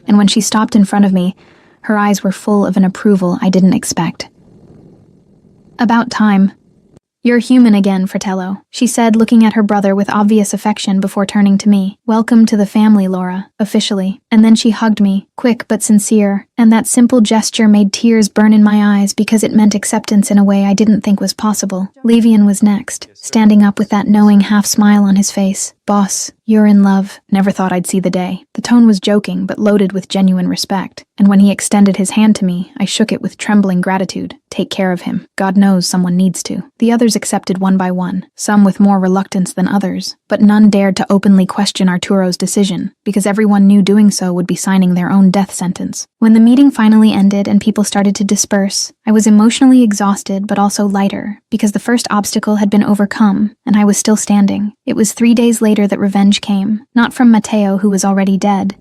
And when she stopped in front of me, her eyes were full of an approval I didn't expect. About time. You're human again, Fratello, she said, looking at her brother with obvious affection before turning to me. Welcome to the family, Laura, officially. And then she hugged me, quick but sincere, and that simple gesture made tears burn in my eyes because it meant acceptance in a way I didn't think was possible. Levian was next, standing up with that knowing half-smile on his face. Boss, you're in love. Never thought I'd see the day. The tone was joking, but loaded with genuine respect. And when he extended his hand to me, I shook it with trembling gratitude. Take care of him. God knows someone needs to. The others accepted one by one, some with more reluctance than others, but none dared to openly question Arturo's decision, because everyone knew doing so would be signing their own death sentence. When the meeting finally ended and people started to disperse, I was emotionally exhausted but also lighter, because the first obstacle had been overcome, and I was still standing. It was 3 days later that revenge came, not from Matteo, who was already dead,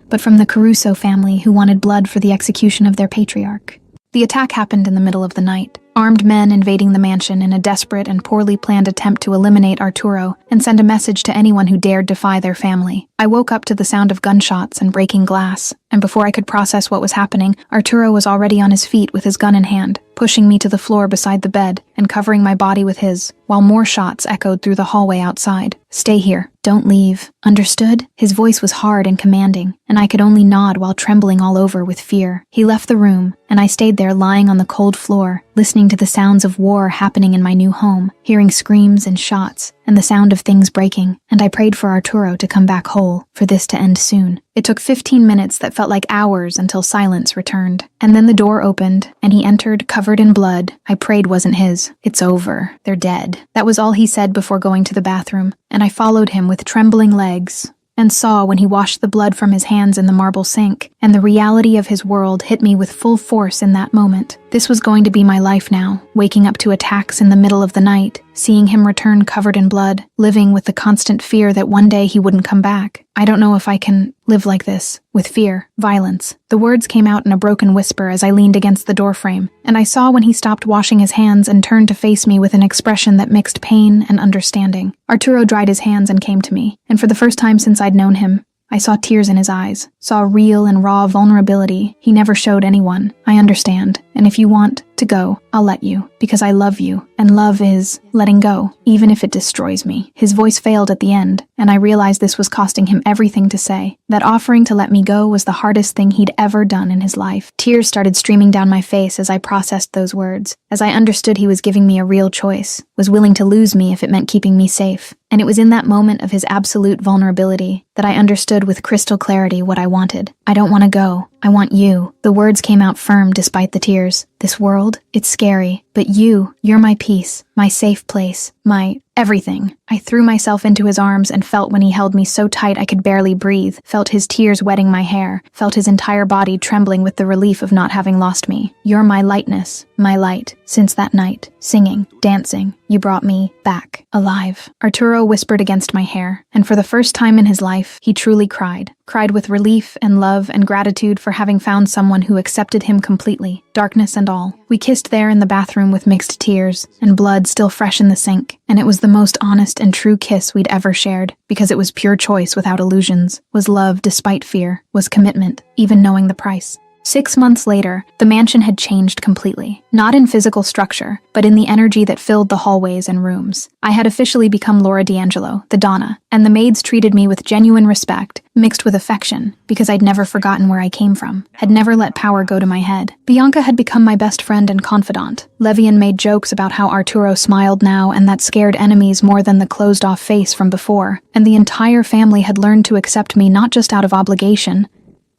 but from the Caruso family who wanted blood for the execution of their patriarch. The attack happened in the middle of the night, armed men invading the mansion in a desperate and poorly planned attempt to eliminate Arturo and send a message to anyone who dared defy their family. I woke up to the sound of gunshots and breaking glass, and before I could process what was happening, Arturo was already on his feet with his gun in hand, pushing me to the floor beside the bed and covering my body with his, while more shots echoed through the hallway outside. Stay here. Don't leave. Understood? His voice was hard and commanding, and I could only nod while trembling all over with fear. He left the room, and I stayed there lying on the cold floor, listening to the sounds of war happening in my new home, hearing screams and shots, and the sound of things breaking, and I prayed for Arturo to come back whole, for this to end soon. It took 15 minutes that felt like hours until silence returned, and then the door opened, and he entered covered in blood. I prayed wasn't his. It's over. They're dead. That was all he said before going to the bathroom, and I followed him with trembling legs, and saw when he washed the blood from his hands in the marble sink, and the reality of his world hit me with full force in that moment. This was going to be my life now, waking up to attacks in the middle of the night, seeing him return covered in blood, living with the constant fear that one day he wouldn't come back. I don't know if I can live like this, with fear, violence. The words came out in a broken whisper as I leaned against the doorframe, and I saw when he stopped washing his hands and turned to face me with an expression that mixed pain and understanding. Arturo dried his hands and came to me, and for the first time since I'd known him, I saw tears in his eyes, saw real and raw vulnerability he never showed anyone. I understand, and if you want to go, I'll let you, because I love you, and love is letting go, even if it destroys me. His voice failed at the end, and I realized this was costing him everything to say. That offering to let me go was the hardest thing he'd ever done in his life. Tears started streaming down my face as I processed those words, as I understood he was giving me a real choice, was willing to lose me if it meant keeping me safe. And it was in that moment of his absolute vulnerability that I understood with crystal clarity what I wanted. I don't want to go. I want you. The words came out firm despite the tears. This world, it's scary, but you're my peace, my safe place, my everything. I threw myself into his arms and felt when he held me so tight I could barely breathe, felt his tears wetting my hair, felt his entire body trembling with the relief of not having lost me. You're my lightness, my light. Since that night, singing, dancing, you brought me back, alive. Arturo whispered against my hair, and for the first time in his life, he truly cried with relief and love and gratitude for having found someone who accepted him completely, darkness and all. We kissed there in the bathroom with mixed tears, and blood still fresh in the sink, and it was the the most honest and true kiss we'd ever shared, because it was pure choice without illusions, was love despite fear, was commitment, even knowing the price. 6 months later, the mansion had changed completely. Not in physical structure, but in the energy that filled the hallways and rooms. I had officially become Laura D'Angelo, the Donna, and the maids treated me with genuine respect, mixed with affection, because I'd never forgotten where I came from, had never let power go to my head. Bianca had become my best friend and confidant. Levian made jokes about how Arturo smiled now and that scared enemies more than the closed-off face from before, and the entire family had learned to accept me not just out of obligation,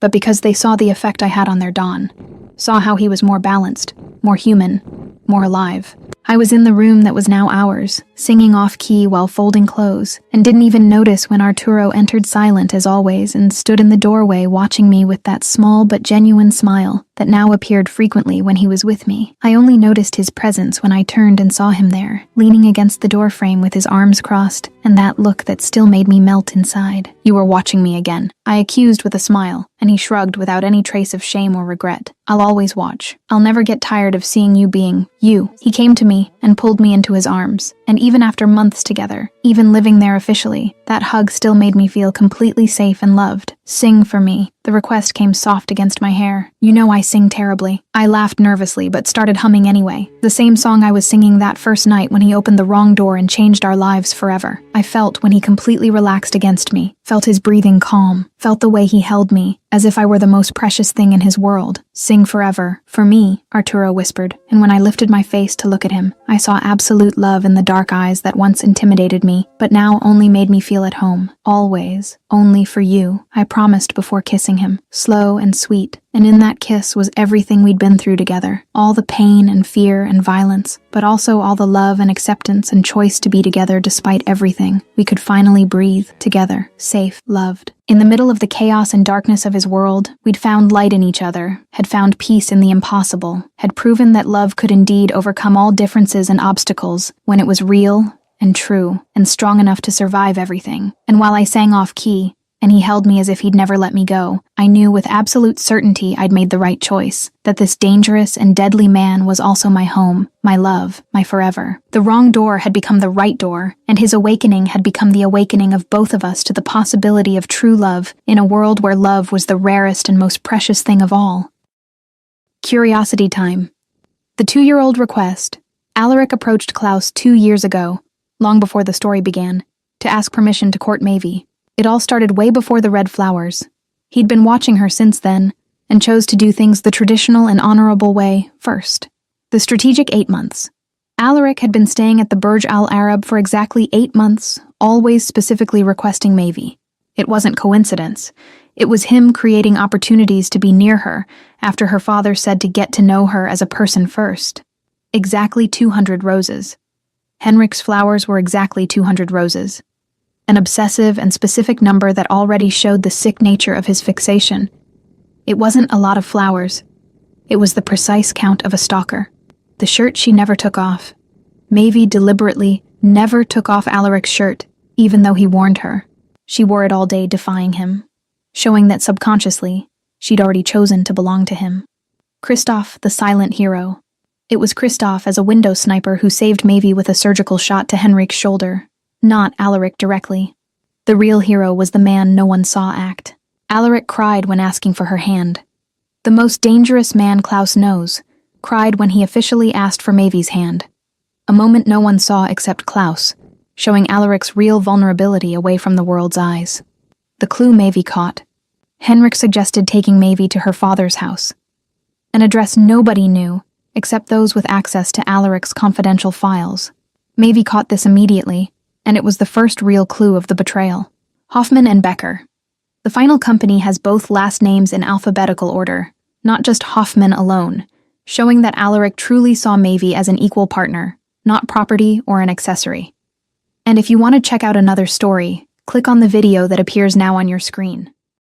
but because they saw the effect I had on their Don, saw how he was more balanced, more human, more alive. I was in the room that was now ours, singing off-key while folding clothes, and didn't even notice when Arturo entered silent as always and stood in the doorway watching me with that small but genuine smile that now appeared frequently when he was with me. I only noticed his presence when I turned and saw him there, leaning against the doorframe with his arms crossed, and that look that still made me melt inside. "You were watching me again," I accused with a smile, and he shrugged without any trace of shame or regret. "I'll always watch. I'll never get tired of seeing you being you." He came to me and pulled me into his arms, and even after months together, even living there officially, that hug still made me feel completely safe and loved. "Sing for me." The request came soft against my hair. "You know I sing terribly." I laughed nervously but started humming anyway, the same song I was singing that first night when he opened the wrong door and changed our lives forever. I felt when he completely relaxed against me, felt his breathing calm, felt the way he held me, as if I were the most precious thing in his world. "Sing forever. For me," Arturo whispered, and when I lifted my face to look at him, I saw absolute love in the dark eyes that once intimidated me, but now only made me feel at home. "Always. Only for you," I promised before kissing him, slow and sweet, and in that kiss was everything we'd been through together, all the pain and fear and violence, but also all the love and acceptance and choice to be together despite everything. We could finally breathe, together, safe, loved. In the middle of the chaos and darkness of his world, we'd found light in each other, had found peace in the impossible, had proven that love could indeed overcome all differences and obstacles when it was real and true and strong enough to survive everything. And while I sang off-key, and he held me as if he'd never let me go, I knew with absolute certainty I'd made the right choice, that this dangerous and deadly man was also my home, my love, my forever. The wrong door had become the right door, and his awakening had become the awakening of both of us to the possibility of true love in a world where love was the rarest and most precious thing of all. Curiosity time. The 2-year-old request. Alaric approached Klaus 2 years ago, long before the story began, to ask permission to court Mavie. It all started way before the red flowers. He'd been watching her since then, and chose to do things the traditional and honorable way first. The strategic 8 months. Alaric had been staying at the Burj Al Arab for exactly 8 months, always specifically requesting Mavie. It wasn't coincidence. It was him creating opportunities to be near her after her father said to get to know her as a person first. Exactly 200 roses. Henrik's flowers were exactly 200 roses. An obsessive and specific number that already showed the sick nature of his fixation. It wasn't a lot of flowers. It was the precise count of a stalker. The shirt she never took off. Mavie deliberately never took off Alaric's shirt, even though he warned her. She wore it all day, defying him, showing that subconsciously, she'd already chosen to belong to him. Kristoff, the silent hero. It was Kristoff as a window sniper who saved Mavie with a surgical shot to Henrik's shoulder. Not Alaric directly. The real hero was the man no one saw act. Alaric cried when asking for her hand. The most dangerous man Klaus knows, cried when he officially asked for Mavie's hand. A moment no one saw except Klaus, showing Alaric's real vulnerability away from the world's eyes. The clue Mavie caught. Henrik suggested taking Mavie to her father's house. An address nobody knew, except those with access to Alaric's confidential files. Mavie caught this immediately, and it was the first real clue of the betrayal. Hoffman and Becker. The final company has both last names in alphabetical order, not just Hoffman alone, showing that Alaric truly saw Mavie as an equal partner, not property or an accessory. And if you want to check out another story, click on the video that appears now on your screen.